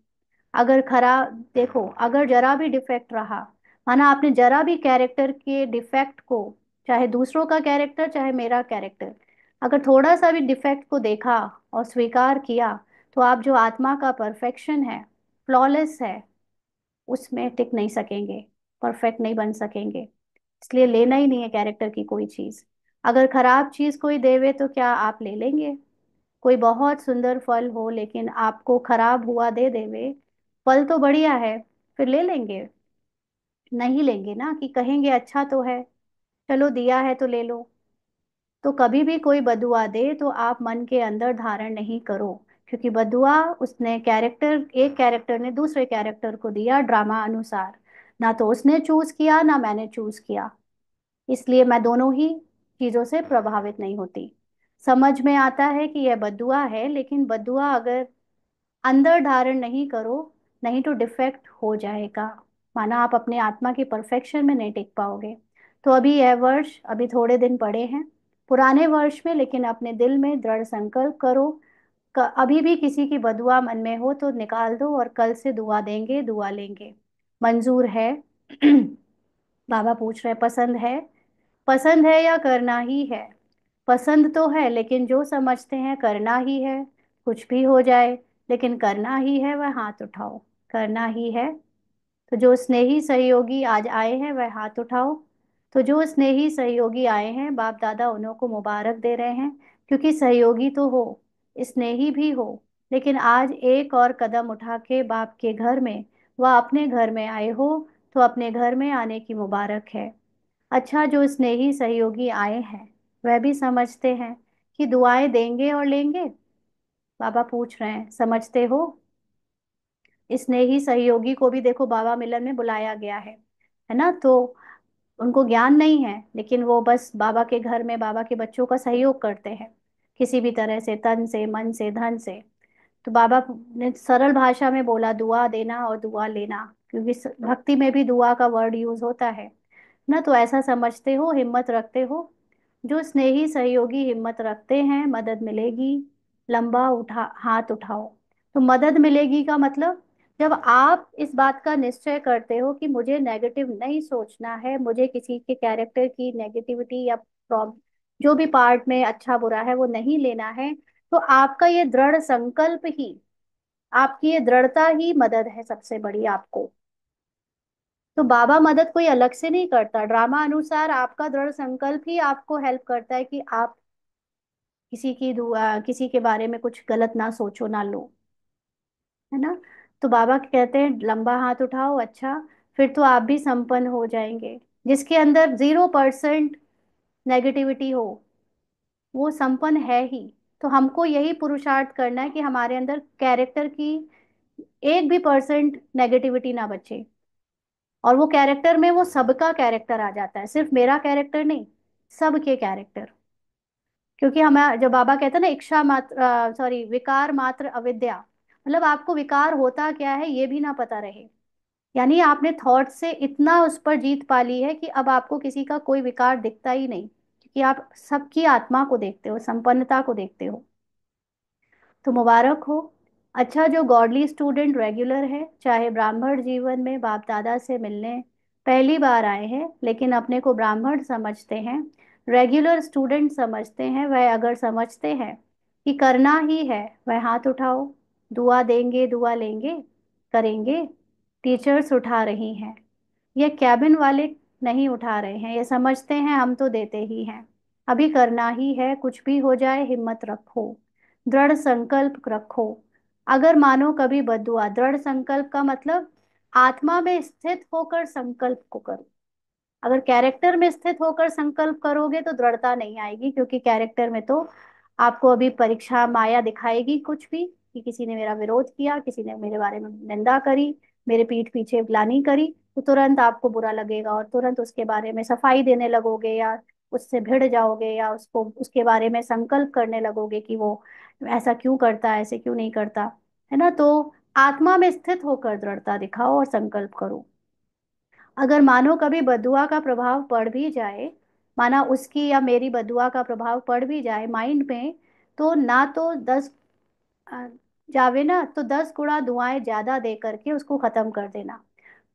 अगर खराब देखो, अगर जरा भी डिफेक्ट रहा, माना आपने जरा भी कैरेक्टर के डिफेक्ट को, चाहे दूसरों का कैरेक्टर चाहे मेरा कैरेक्टर, अगर थोड़ा सा भी डिफेक्ट को देखा और स्वीकार किया, तो आप जो आत्मा का परफेक्शन है, फ्लॉलेस है, उसमें टिक नहीं सकेंगे, परफेक्ट नहीं बन सकेंगे। इसलिए लेना ही नहीं है कैरेक्टर की कोई चीज। अगर खराब चीज कोई देवे तो क्या आप ले लेंगे? कोई बहुत सुंदर फल हो लेकिन आपको खराब हुआ दे देवे, फल तो बढ़िया है, फिर ले लेंगे? नहीं लेंगे ना, कि कहेंगे अच्छा तो है, चलो दिया है तो ले लो। तो कभी भी कोई बदुआ दे तो आप मन के अंदर धारण नहीं करो, क्योंकि बदुआ उसने कैरेक्टर, एक कैरेक्टर ने दूसरे कैरेक्टर को दिया ड्रामा अनुसार। ना तो उसने चूज किया ना मैंने चूज किया। इसलिए मैं दोनों ही चीजों से प्रभावित नहीं होती। समझ में आता है कि यह बदुआ है, लेकिन बदुआ अगर अंदर धारण नहीं करो, नहीं तो डिफेक्ट हो जाएगा। माना आप अपने आत्मा की परफेक्शन में नहीं टिक पाओगे। तो अभी यह वर्ष, अभी थोड़े दिन पड़े हैं पुराने वर्ष में, लेकिन अपने दिल में दृढ़ संकल्प करो। अभी भी किसी की बदुआ मन में हो तो निकाल दो, और कल से दुआ देंगे, दुआ लेंगे। मंजूर है? बाबा पूछ रहे, पसंद है? पसंद है या करना ही है? पसंद तो है, लेकिन जो समझते हैं करना ही है। कुछ भी हो जाए, लेकिन करना ही है, वह हाथ उठाओ। करना ही है। तो जो स्नेही सहयोगी आज आए हैं वह हाथ उठाओ। तो जो स्नेही सहयोगी आए हैं, बाप दादा उन्हों को मुबारक दे रहे हैं, क्योंकि सहयोगी तो हो, स्नेही भी हो। लेकिन आज एक और कदम उठा के बाप के घर में, वह अपने घर में आए हो, तो अपने घर में आने की मुबारक है। अच्छा, जो स्नेही सहयोगी आए हैं वह भी समझते हैं कि दुआएं देंगे और लेंगे। बाबा पूछ रहे हैं, समझते हो? स्नेही सहयोगी को भी देखो बाबा मिलन में बुलाया गया है ना? तो उनको ज्ञान नहीं है, लेकिन वो बस बाबा के घर में बाबा के बच्चों का सहयोग करते हैं, किसी भी तरह से, तन से, मन से, धन से। तो बाबा ने सरल भाषा में बोला, दुआ देना और दुआ लेना, क्योंकि भक्ति में भी दुआ का वर्ड यूज होता है ना। तो ऐसा समझते हो, हिम्मत रखते हो? जो स्नेही सहयोगी हिम्मत रखते हैं, मदद मिलेगी। लंबा उठा हाथ उठाओ। तो मदद मिलेगी का मतलब, जब आप इस बात का निश्चय करते हो कि मुझे नेगेटिव नहीं सोचना है, मुझे किसी के कैरेक्टर की नेगेटिविटी या प्रॉब्लम, जो भी पार्ट में अच्छा बुरा है वो नहीं लेना है, तो आपका ये दृढ़ संकल्प ही, आपकी ये दृढ़ता ही मदद है सबसे बड़ी आपको। तो बाबा मदद कोई अलग से नहीं करता, ड्रामा अनुसार आपका दृढ़ संकल्प ही आपको हेल्प करता है कि आप किसी की दुआ, किसी के बारे में कुछ गलत ना सोचो, ना लो, है ना? तो बाबा कहते हैं लंबा हाथ उठाओ। अच्छा, फिर तो आप भी संपन्न हो जाएंगे। जिसके अंदर 0% नेगेटिविटी हो, वो संपन्न है ही। तो हमको यही पुरुषार्थ करना है कि हमारे अंदर कैरेक्टर की 1% भी नेगेटिविटी ना बचे। और वो कैरेक्टर में वो सबका कैरेक्टर आ जाता है, सिर्फ मेरा कैरेक्टर नहीं, सबके कैरेक्टर। क्योंकि हमें, जब बाबा कहते हैं ना, इच्छा मात्र, सॉरी, विकार मात्र अविद्या, मतलब आपको विकार होता क्या है ये भी ना पता रहे। यानी आपने थॉट से इतना उस पर जीत पा ली है कि अब आपको किसी का कोई विकार दिखता ही नहीं, क्योंकि आप सबकी आत्मा को देखते हो, संपन्नता को देखते हो। तो मुबारक हो। अच्छा, जो गॉडली स्टूडेंट रेगुलर है, चाहे ब्राह्मण जीवन में बाप दादा से मिलने पहली बार आए हैं लेकिन अपने को ब्राह्मण समझते हैं, रेगुलर स्टूडेंट समझते हैं, वह अगर समझते हैं कि करना ही है, वह हाथ उठाओ। दुआ देंगे, दुआ लेंगे, करेंगे। टीचर्स उठा रही हैं, ये कैबिन वाले नहीं उठा रहे हैं, ये समझते हैं हम तो देते ही हैं। अभी करना ही है, कुछ भी हो जाए हिम्मत रखो, दृढ़ संकल्प रखो। अगर मानो कभी बदुआ, दृढ़ संकल्प का मतलब आत्मा में स्थित होकर संकल्प को करो। अगर कैरेक्टर में स्थित होकर संकल्प करोगे तो दृढ़ता नहीं आएगी, क्योंकि कैरेक्टर में तो आपको अभी परीक्षा माया दिखाएगी कुछ भी, कि किसी ने मेरा विरोध किया, किसी ने मेरे बारे में निंदा करी, मेरे पीठ पीछे ग्लानि करी, तो तुरंत आपको बुरा लगेगा और तुरंत उसके बारे में सफाई देने लगोगे, या उससे भिड़ जाओगे, या उसको, उसके बारे में संकल्प करने लगोगे कि वो ऐसा क्यों करता है, ऐसे क्यों नहीं करता, है ना? तो आत्मा में स्थित होकर दृढ़ता दिखाओ और संकल्प करो। अगर मानो कभी बदुआ का प्रभाव पड़ भी जाए, माना उसकी या मेरी बदुआ का प्रभाव पड़ भी जाए माइंड में, तो ना तो 10 अ, जावे ना तो 10 गुना दुआएं ज्यादा दे करके उसको खत्म कर देना।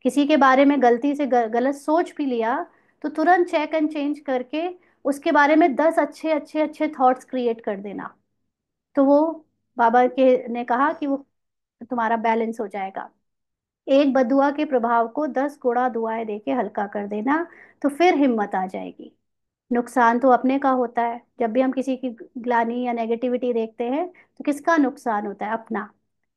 किसी के बारे में गलती से गलत सोच भी लिया तो तुरंत चेक एंड चेंज करके उसके बारे में 10 अच्छे अच्छे अच्छे थॉट्स क्रिएट कर देना। तो वो बाबा के ने कहा कि वो तुम्हारा बैलेंस हो जाएगा। एक बदुआ के प्रभाव को 10 गुना दुआएं देके हल्का कर देना, तो फिर हिम्मत आ जाएगी। नुकसान तो अपने का होता है, जब भी हम किसी की ग्लानि या नेगेटिविटी देखते हैं तो किसका नुकसान होता है? अपना।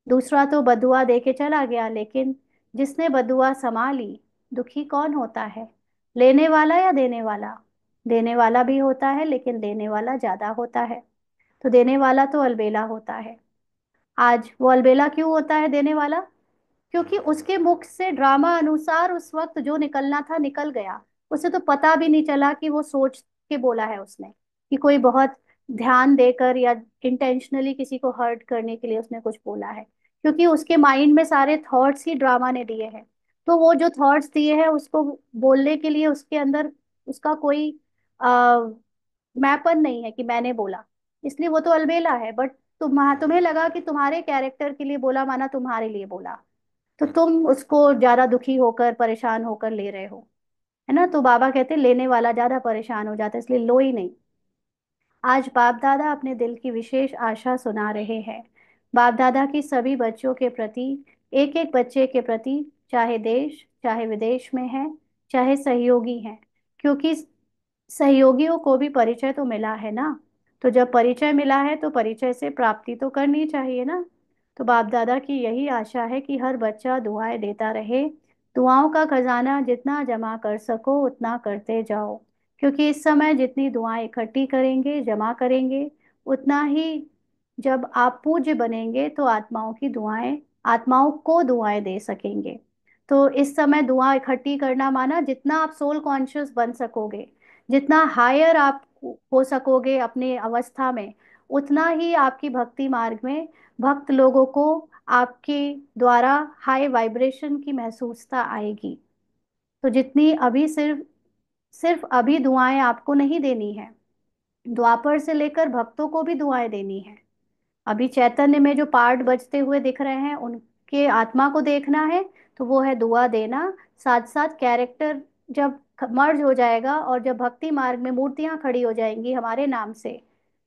दूसरा तो बदुआ दे के चला गया, लेकिन जिसने बदुआ संभाली, दुखी कौन होता है? लेने वाला या देने वाला? देने वाला भी होता है, लेकिन देने वाला ज्यादा होता है। तो देने वाला तो अलबेला होता है। आज वो अलबेला क्यों होता है देने वाला? क्योंकि उसके मुख से ड्रामा अनुसार उस वक्त जो निकलना था निकल गया। उसे तो पता भी नहीं चला कि वो सोच के बोला है उसने, कि कोई बहुत ध्यान देकर या इंटेंशनली किसी को हर्ट करने के लिए उसने कुछ बोला है। क्योंकि उसके माइंड में सारे थॉट्स ही ड्रामा ने दिए हैं। तो वो जो थॉट्स दिए हैं उसको बोलने के लिए उसके अंदर उसका कोई आ, मैपन नहीं है कि मैंने बोला। इसलिए वो तो अलबेला है। बट तुम्हें लगा कि तुम्हारे कैरेक्टर के लिए बोला, माना तुम्हारे लिए बोला, तो तुम उसको ज्यादा दुखी होकर परेशान होकर ले रहे हो, है ना? तो बाबा कहते हैं लेने वाला ज्यादा परेशान हो जाता है, इसलिए लो ही नहीं। आज बाप दादा अपने दिल की विशेष आशा सुना रहे हैं। बाप दादा की सभी बच्चों के प्रति, एक एक बच्चे के प्रति, चाहे देश चाहे विदेश में है, चाहे सहयोगी हैं, क्योंकि सहयोगियों को भी परिचय तो मिला है ना। तो जब परिचय मिला है तो परिचय से प्राप्ति तो करनी चाहिए ना। तो बाप दादा की यही आशा है कि हर बच्चा दुआएं देता रहे। दुआओं का खजाना जितना जमा कर सको उतना करते जाओ, क्योंकि इस समय जितनी दुआएं इकट्ठी करेंगे, जमा करेंगे, उतना ही जब आप पूज्य बनेंगे तो आत्माओं को दुआएं दे सकेंगे। तो इस समय दुआ इकट्ठी करना माना जितना आप सोल कॉन्शियस बन सकोगे, जितना हायर आप हो सकोगे अपने अवस्था में, उतना ही आपकी भक्ति मार्ग में भक्त लोगों को आपके द्वारा हाई वाइब्रेशन की महसूसता आएगी। तो जितनी अभी सिर्फ सिर्फ अभी दुआएं आपको नहीं देनी है, द्वापर से लेकर भक्तों को भी दुआएं देनी है। अभी चैतन्य में जो पार्ट बजते हुए दिख रहे हैं उनके आत्मा को देखना है, तो वो है दुआ देना। साथ साथ कैरेक्टर जब मर्ज हो जाएगा और जब भक्ति मार्ग में मूर्तियां खड़ी हो जाएंगी हमारे नाम से,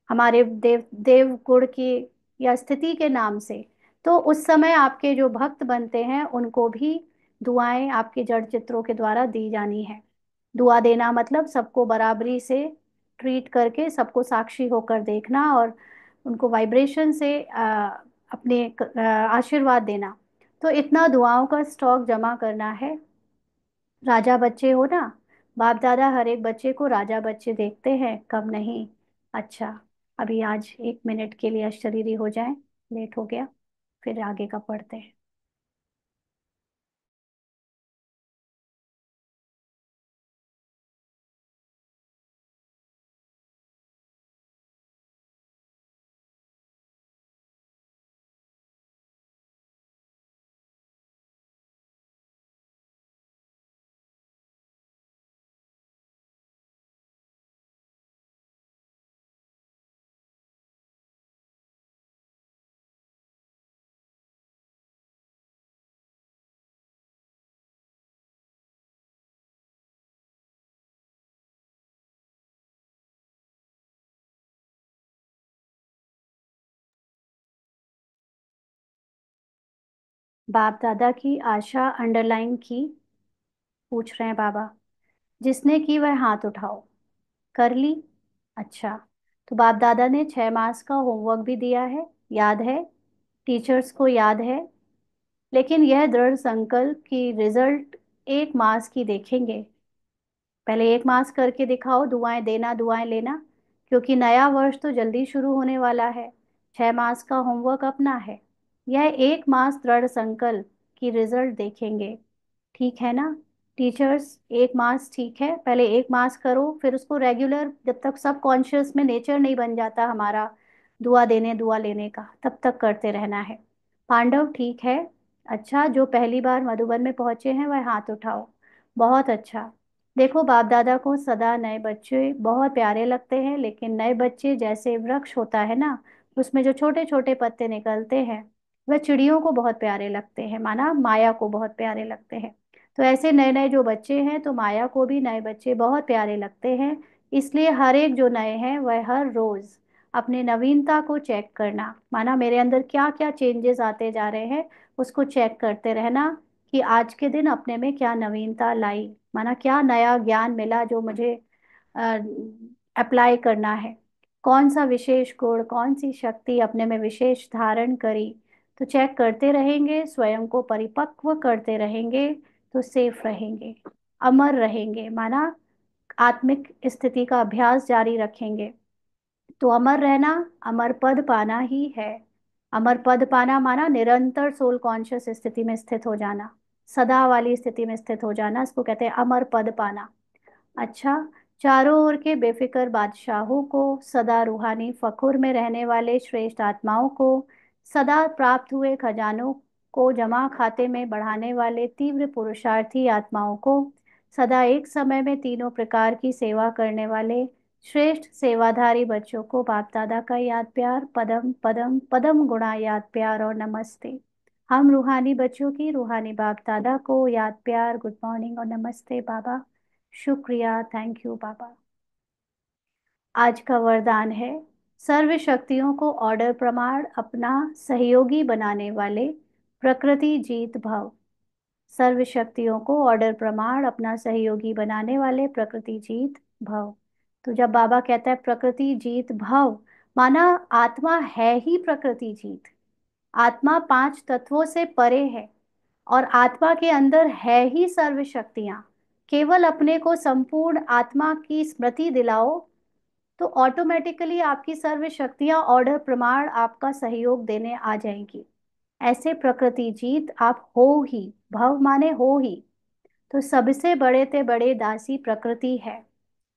हमारे देव देव गुण की या स्थिति के नाम से, तो उस समय आपके जो भक्त बनते हैं उनको भी दुआएं आपके जड़ चित्रों के द्वारा दी जानी है। दुआ देना मतलब सबको बराबरी से ट्रीट करके सबको साक्षी होकर देखना और उनको वाइब्रेशन से अपने आशीर्वाद देना। तो इतना दुआओं का स्टॉक जमा करना है। राजा बच्चे हो ना, बाप दादा हर एक बच्चे को राजा बच्चे देखते हैं, कम नहीं। अच्छा, अभी आज 1 मिनट के लिए अशरीरी हो जाए, लेट हो गया, फिर आगे का पढ़ते हैं। बाप दादा की आशा अंडरलाइन की, पूछ रहे हैं बाबा। जिसने की वह हाथ उठाओ। कर ली? अच्छा। तो बाप दादा ने 6 मास का होमवर्क भी दिया है, याद है? टीचर्स को याद है। लेकिन यह दृढ़ संकल्प की रिजल्ट 1 मास की देखेंगे। पहले 1 मास करके दिखाओ, दुआएं देना दुआएं लेना, क्योंकि नया वर्ष तो जल्दी शुरू होने वाला है। 6 मास का होमवर्क अपना है। यह 1 मास दृढ़ संकल्प की रिजल्ट देखेंगे। ठीक है ना? टीचर्स, 1 मास ठीक है, पहले 1 मास करो, फिर उसको रेगुलर, जब तक सब कॉन्शियस में नेचर नहीं बन जाता हमारा दुआ देने दुआ लेने का, तब तक करते रहना है। पांडव ठीक है। अच्छा, जो पहली बार मधुबन में पहुंचे हैं वह हाथ उठाओ। बहुत अच्छा। देखो, बाप दादा को सदा नए बच्चे बहुत प्यारे लगते हैं, लेकिन नए बच्चे जैसे वृक्ष होता है ना, उसमें जो छोटे छोटे पत्ते निकलते हैं वह चिड़ियों को बहुत प्यारे लगते हैं, माना माया को बहुत प्यारे लगते हैं। तो ऐसे नए नए जो बच्चे हैं तो माया को भी नए बच्चे बहुत प्यारे लगते हैं। इसलिए हर एक जो नए हैं वह हर रोज अपने नवीनता को चेक करना, माना मेरे अंदर क्या क्या चेंजेस आते जा रहे हैं उसको चेक करते रहना कि आज के दिन अपने में क्या नवीनता लाई, माना क्या नया ज्ञान मिला जो मुझे अप्लाई करना है, कौन सा विशेष गुण कौन सी शक्ति अपने में विशेष धारण करी। तो चेक करते रहेंगे, स्वयं को परिपक्व करते रहेंगे, तो सेफ रहेंगे, अमर रहेंगे, माना आत्मिक स्थिति का अभ्यास जारी रखेंगे। तो अमर रहना, अमर पद पाना ही है। अमर पद पाना माना निरंतर सोल कॉन्शियस स्थिति में स्थित हो जाना, सदा वाली स्थिति में स्थित हो जाना, इसको कहते हैं अमर पद पाना। अच्छा, चारों ओर के बेफिक्र बादशाहों को, सदा रूहानी फखुर में रहने वाले श्रेष्ठ आत्माओं को, सदा प्राप्त हुए खजानों को जमा खाते में बढ़ाने वाले तीव्र पुरुषार्थी आत्माओं को, सदा एक समय में तीनों प्रकार की सेवा करने वाले श्रेष्ठ सेवाधारी बच्चों को बाप दादा का याद प्यार, पदम पदम पदम गुणा याद प्यार और नमस्ते। हम रूहानी बच्चों की रूहानी बाप दादा को याद प्यार, गुड मॉर्निंग और नमस्ते बाबा। शुक्रिया, थैंक यू बाबा। आज का वरदान है, सर्व शक्तियों को ऑर्डर प्रमाण अपना सहयोगी बनाने वाले प्रकृति जीत भव। सर्व शक्तियों को ऑर्डर प्रमाण अपना सहयोगी बनाने वाले प्रकृति जीत भव। तो जब बाबा कहता है प्रकृति जीत भव, माना आत्मा है ही प्रकृति जीत। आत्मा पांच तत्वों से परे है और आत्मा के अंदर है ही सर्व शक्तियां। केवल अपने को संपूर्ण आत्मा की स्मृति दिलाओ तो ऑटोमेटिकली आपकी सर्व शक्तियां ऑर्डर प्रमाण आपका सहयोग देने आ जाएंगी। ऐसे प्रकृति जीत आप हो ही, भव माने हो ही। तो सबसे बड़े ते बड़े दासी प्रकृति है।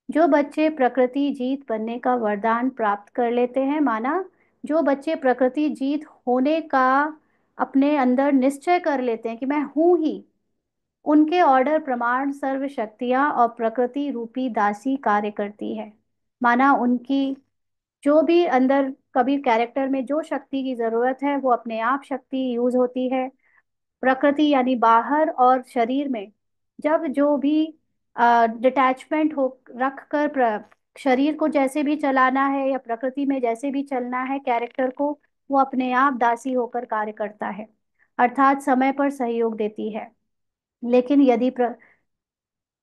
जो बच्चे प्रकृति जीत बनने का वरदान प्राप्त कर लेते हैं, माना जो बच्चे प्रकृति जीत होने का अपने अंदर निश्चय कर लेते हैं कि मैं हूं ही, उनके ऑर्डर प्रमाण सर्व शक्तियां और प्रकृति रूपी दासी कार्य करती है। माना उनकी जो भी अंदर कभी कैरेक्टर में जो शक्ति की जरूरत है वो अपने आप शक्ति यूज होती है। प्रकृति यानी बाहर और शरीर में जब जो भी डिटैचमेंट हो रख कर शरीर को जैसे भी चलाना है या प्रकृति में जैसे भी चलना है कैरेक्टर को, वो अपने आप दासी होकर कार्य करता है, अर्थात समय पर सहयोग देती है। लेकिन यदि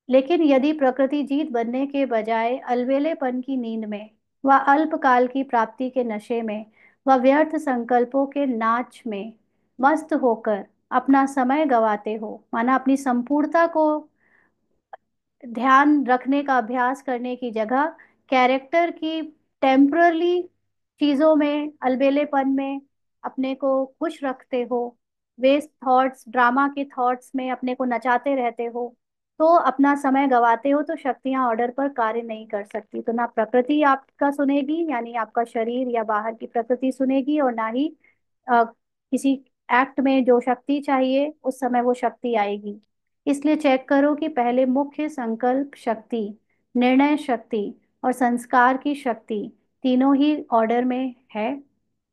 लेकिन यदि प्रकृति जीत बनने के बजाय अलवेलेपन की नींद में व अल्पकाल की प्राप्ति के नशे में व व्यर्थ संकल्पों के नाच में मस्त होकर अपना समय गवाते हो, माना अपनी संपूर्णता को ध्यान रखने का अभ्यास करने की जगह कैरेक्टर की टेम्परली चीजों में, अलबेलेपन में अपने को खुश रखते हो, वेस्ट थॉट्स ड्रामा के थॉट्स में अपने को नचाते रहते हो, तो अपना समय गवाते हो, तो शक्तियां ऑर्डर पर कार्य नहीं कर सकती। तो ना प्रकृति आपका सुनेगी, यानी आपका शरीर या बाहर की प्रकृति सुनेगी, और ना ही किसी एक्ट में जो शक्ति चाहिए उस समय वो शक्ति आएगी। इसलिए चेक करो कि पहले मुख्य संकल्प शक्ति, निर्णय शक्ति और संस्कार की शक्ति तीनों ही ऑर्डर में है।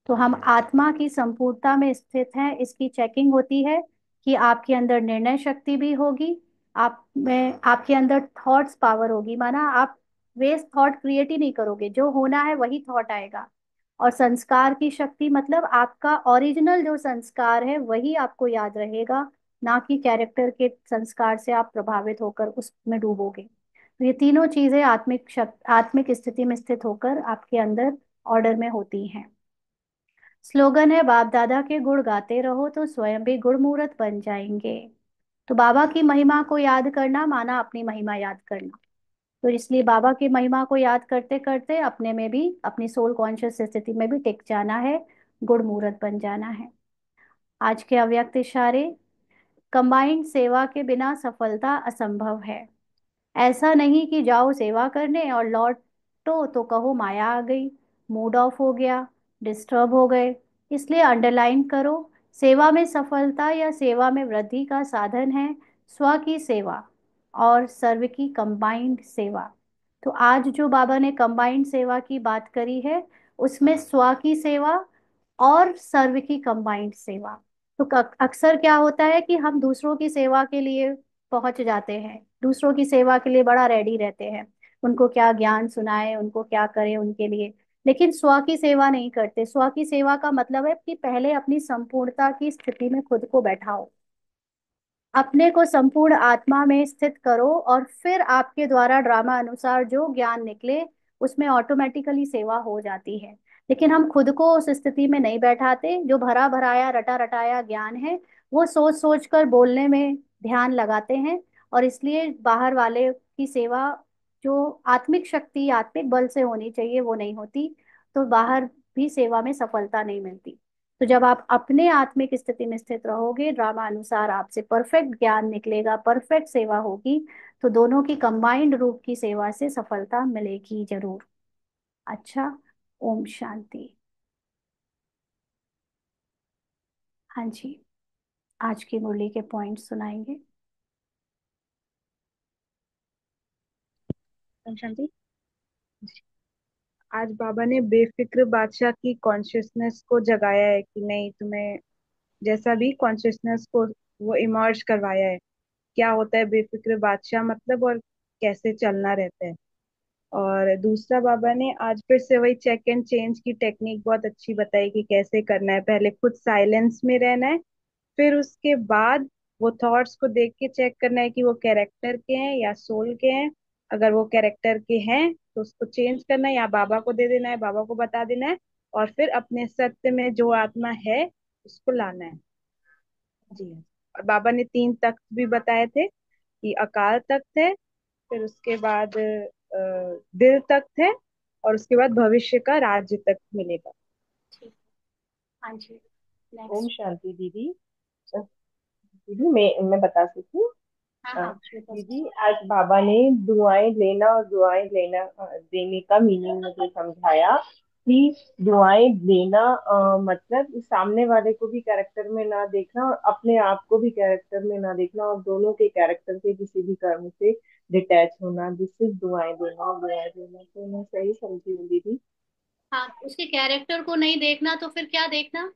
तो हम आत्मा की संपूर्णता में स्थित हैं, इसकी चेकिंग होती है कि आपके अंदर निर्णय शक्ति भी होगी, आप में आपके अंदर थॉट्स पावर होगी, माना आप वेस्ट थॉट क्रिएट ही नहीं करोगे, जो होना है वही थॉट आएगा। और संस्कार की शक्ति मतलब आपका ओरिजिनल जो संस्कार है वही आपको याद रहेगा, ना कि कैरेक्टर के संस्कार से आप प्रभावित होकर उसमें डूबोगे। तो ये तीनों चीजें आत्मिक स्थिति में स्थित होकर आपके अंदर ऑर्डर में होती हैं। स्लोगन है, बाप दादा के गुण गाते रहो तो स्वयं भी गुणमूर्त बन जाएंगे। तो बाबा की महिमा को याद करना माना अपनी महिमा याद करना। तो इसलिए बाबा की महिमा को याद करते करते अपने में भी, अपनी सोल कॉन्शियस स्थिति में भी टिक जाना है, गुणमूर्त बन जाना है। आज के अव्यक्त इशारे, कंबाइंड सेवा के बिना सफलता असंभव है। ऐसा नहीं कि जाओ सेवा करने और लौटो तो कहो माया आ गई, मूड ऑफ हो गया, डिस्टर्ब हो गए। इसलिए अंडरलाइन करो, सेवा में सफलता या सेवा में वृद्धि का साधन है स्व की सेवा और सर्व की कंबाइंड सेवा। तो आज जो बाबा ने कंबाइंड सेवा की बात करी है उसमें स्व की सेवा और सर्व की कंबाइंड सेवा। तो अक्सर क्या होता है कि हम दूसरों की सेवा के लिए पहुंच जाते हैं, दूसरों की सेवा के लिए बड़ा रेडी रहते हैं, उनको क्या ज्ञान सुनाए, उनको क्या करें उनके लिए, लेकिन स्व की सेवा नहीं करते। स्व की सेवा का मतलब है कि पहले अपनी संपूर्णता की स्थिति में खुद को बैठाओ, अपने को संपूर्ण आत्मा में स्थित करो, और फिर आपके द्वारा ड्रामा अनुसार जो ज्ञान निकले उसमें ऑटोमेटिकली सेवा हो जाती है। लेकिन हम खुद को उस स्थिति में नहीं बैठाते, जो भरा भराया रटा रटाया ज्ञान है वो सोच सोच कर बोलने में ध्यान लगाते हैं, और इसलिए बाहर वाले की सेवा जो आत्मिक शक्ति आत्मिक बल से होनी चाहिए वो नहीं होती, तो बाहर भी सेवा में सफलता नहीं मिलती। तो जब आप अपने आत्मिक स्थिति में स्थित रहोगे, ड्रामा अनुसार आपसे परफेक्ट ज्ञान निकलेगा, परफेक्ट सेवा होगी, तो दोनों की कंबाइंड रूप की सेवा से सफलता मिलेगी जरूर। अच्छा, ओम शांति। हाँ जी, आज की मुरली के पॉइंट सुनाएंगे। ओम शांति। आज बाबा ने बेफिक्र बादशाह की कॉन्शियसनेस को जगाया है कि नहीं, तुम्हें जैसा भी कॉन्शियसनेस को वो इमर्ज करवाया है, क्या होता है बेफिक्र बादशाह मतलब, और कैसे चलना रहता है। और दूसरा बाबा ने आज फिर से वही चेक एंड चेंज की टेक्निक बहुत अच्छी बताई कि कैसे करना है। पहले खुद साइलेंस में रहना है, फिर उसके बाद वो थॉट्स को देख के चेक करना है कि वो कैरेक्टर के हैं या सोल के हैं। अगर वो कैरेक्टर के हैं तो उसको चेंज करना है, या बाबा को दे देना है, बाबा को बता देना है, और फिर अपने सत्य में जो आत्मा है उसको लाना है। जी हाँ। और बाबा ने तीन तख्त भी बताए थे कि अकाल तख्त है, फिर उसके बाद दिल तख्त है, और उसके बाद भविष्य का राज्य तख्त मिलेगा। ठीक। हाँ जी, ओम नेक्स्ट। शांति दीदी। दीदी मैं बता सकती हूँ। हाँ हाँ, हाँ, श्वेता जी। दीदी आज बाबा ने दुआएं लेना और दुआएं लेना देने का मीनिंग मुझे समझाया कि दुआएं देना मतलब सामने वाले को भी कैरेक्टर में ना देखना और अपने आप को भी कैरेक्टर में ना देखना, और दोनों के कैरेक्टर के किसी भी कर्म से डिटैच होना, जिससे दुआएं देना और दुआएं देना। तो मैं सही समझी हूँ दीदी? हाँ, उसके कैरेक्टर को नहीं देखना तो फिर क्या देखना?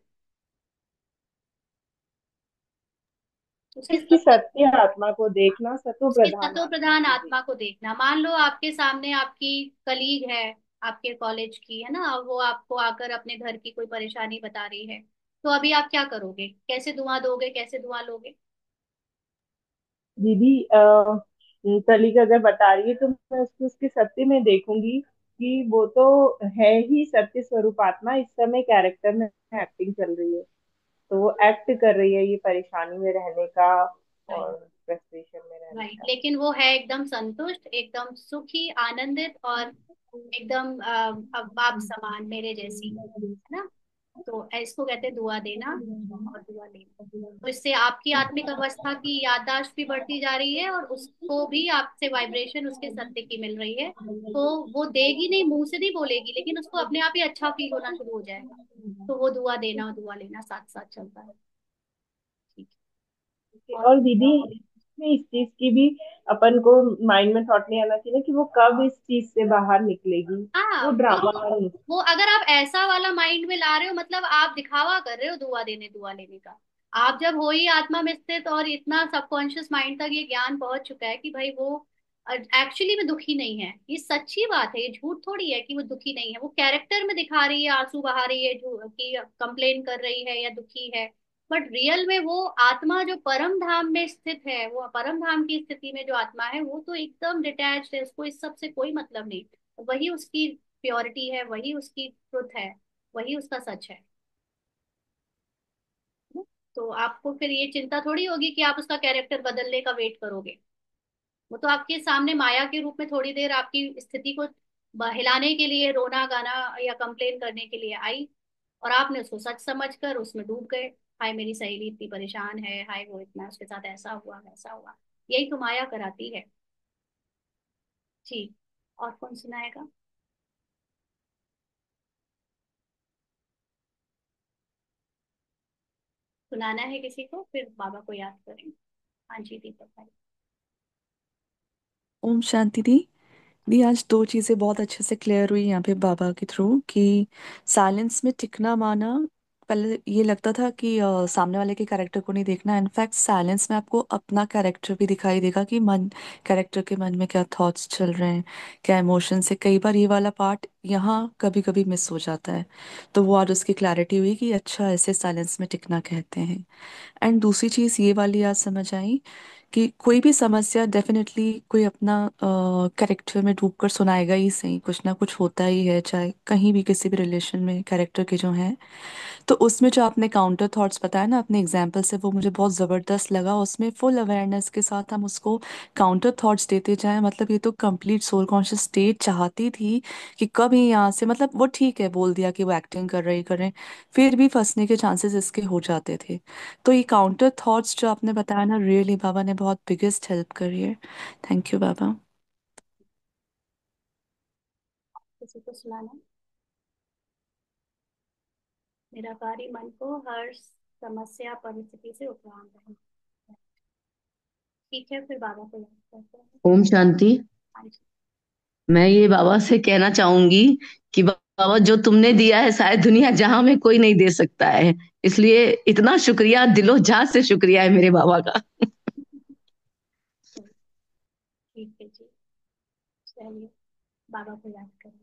उसके इसकी सत्य, सत्य आत्मा को देखना, सतो उसकी प्रधान सतो आत्मा प्रधान को आत्मा देखना। को देखना। मान लो आपके सामने आपकी कलीग है, आपके कॉलेज की है ना, वो आपको आकर अपने घर की कोई परेशानी बता रही है, तो अभी आप क्या करोगे? कैसे दुआ दोगे, कैसे दुआ लोगे? दीदी कलीग अगर बता रही है तो मैं उसको उसके सत्य में देखूंगी कि वो तो है ही सत्य स्वरूप आत्मा, इस समय कैरेक्टर में एक्टिंग चल रही है, तो वो एक्ट कर रही है ये परेशानी में रहने का राइट। और फ्रस्ट्रेशन में रहने राइट, का। लेकिन वो है एकदम संतुष्ट, एकदम सुखी, आनंदित, और एकदम बाप समान मेरे जैसी, है ना। तो इसको कहते हैं दुआ देना और दुआ लेना। तो इससे आपकी आत्मिक अवस्था की याददाश्त भी बढ़ती जा रही है, और उसको भी आपसे वाइब्रेशन उसके सत्य की मिल रही है। तो वो देगी नहीं, मुंह से नहीं बोलेगी, लेकिन उसको अपने आप ही अच्छा फील होना शुरू हो जाएगा। तो वो दुआ देना और दुआ लेना साथ साथ चलता है। ठीक है। और और दीदी इसमें इस चीज की भी अपन को माइंड में थॉट नहीं आना चाहिए कि वो कब इस चीज से बाहर निकलेगी। हाँ, वो ड्रामा नहीं। वो अगर आप ऐसा वाला माइंड में ला रहे हो, मतलब आप दिखावा कर रहे हो दुआ देने दुआ लेने का। आप जब हो ही आत्मा में स्थित और इतना सबकॉन्शियस माइंड तक ये ज्ञान पहुंच चुका है कि भाई वो एक्चुअली में दुखी नहीं है, ये सच्ची बात है, ये झूठ थोड़ी है कि वो दुखी नहीं है। वो कैरेक्टर में दिखा रही है, आंसू बहा रही है, जो कि कंप्लेन कर रही है या दुखी है, बट रियल में वो आत्मा जो परम धाम में स्थित है, वो परम धाम की स्थिति में जो आत्मा है वो तो एकदम डिटैच्ड है, उसको इस सब से कोई मतलब नहीं। वही उसकी प्योरिटी है, वही उसकी ट्रुथ है, वही उसका सच है। तो आपको फिर ये चिंता थोड़ी होगी कि आप उसका कैरेक्टर बदलने का वेट करोगे। वो तो आपके सामने माया के रूप में थोड़ी देर आपकी स्थिति को हिलाने के लिए, रोना गाना या कंप्लेन करने के लिए आई, और आपने उसको सच समझकर उसमें डूब गए। हाय मेरी सहेली इतनी परेशान है, हाय वो इतना उसके साथ ऐसा हुआ वैसा हुआ। यही तो माया कराती है। जी, और कौन सुनाएगा? सुनाना है किसी को, फिर बाबा को याद करेंगे। हाँ जी, दीपक भाई। ओम शांति दी। नहीं, आज दो चीजें बहुत अच्छे से क्लियर हुई यहाँ पे बाबा के थ्रू कि साइलेंस में टिकना माना, पहले ये लगता था कि सामने वाले के कैरेक्टर को नहीं देखना, इनफैक्ट साइलेंस में आपको अपना कैरेक्टर भी दिखाई देगा कि मन, कैरेक्टर के मन में क्या थॉट्स चल रहे हैं, क्या इमोशंस है। कई बार ये वाला पार्ट यहाँ कभी कभी मिस हो जाता है, तो वो आज उसकी क्लैरिटी हुई कि अच्छा ऐसे साइलेंस में टिकना कहते हैं। एंड दूसरी चीज ये वाली आज समझ आई कि कोई भी समस्या डेफिनेटली कोई अपना कैरेक्टर में डूब कर सुनाएगा ही, सही कुछ ना कुछ होता ही है, चाहे कहीं भी किसी भी रिलेशन में कैरेक्टर के जो हैं। तो उसमें जो आपने काउंटर थॉट्स बताया ना अपने एग्जाम्पल से, वो मुझे बहुत ज़बरदस्त लगा। उसमें फुल अवेयरनेस के साथ हम उसको काउंटर थॉट्स देते जाएं, मतलब ये तो कंप्लीट सोल कॉन्शियस स्टेट चाहती थी कि कब ये यहाँ से, मतलब वो ठीक है बोल दिया कि वो एक्टिंग कर रहे हैं, फिर भी फंसने के चांसेस इसके हो जाते थे। तो ये काउंटर थॉट्स जो आपने बताया ना, रियली बाबा ने बहुत बिगेस्ट हेल्प करी है। थैंक यू बाबा। किसी को सुनाना। निराकारी मन को हर समस्या परिस्थिति से उपराम रहे। ठीक है, फिर बाबा को याद करते हैं। ओम शांति। हाँ जी। मैं ये बाबा से कहना चाहूंगी कि बाबा जो तुमने दिया है शायद दुनिया जहां में कोई नहीं दे सकता है, इसलिए इतना शुक्रिया, दिलो जान से शुक्रिया है मेरे बाबा का। ठीक है जी। चलिए, बाबा को याद करें।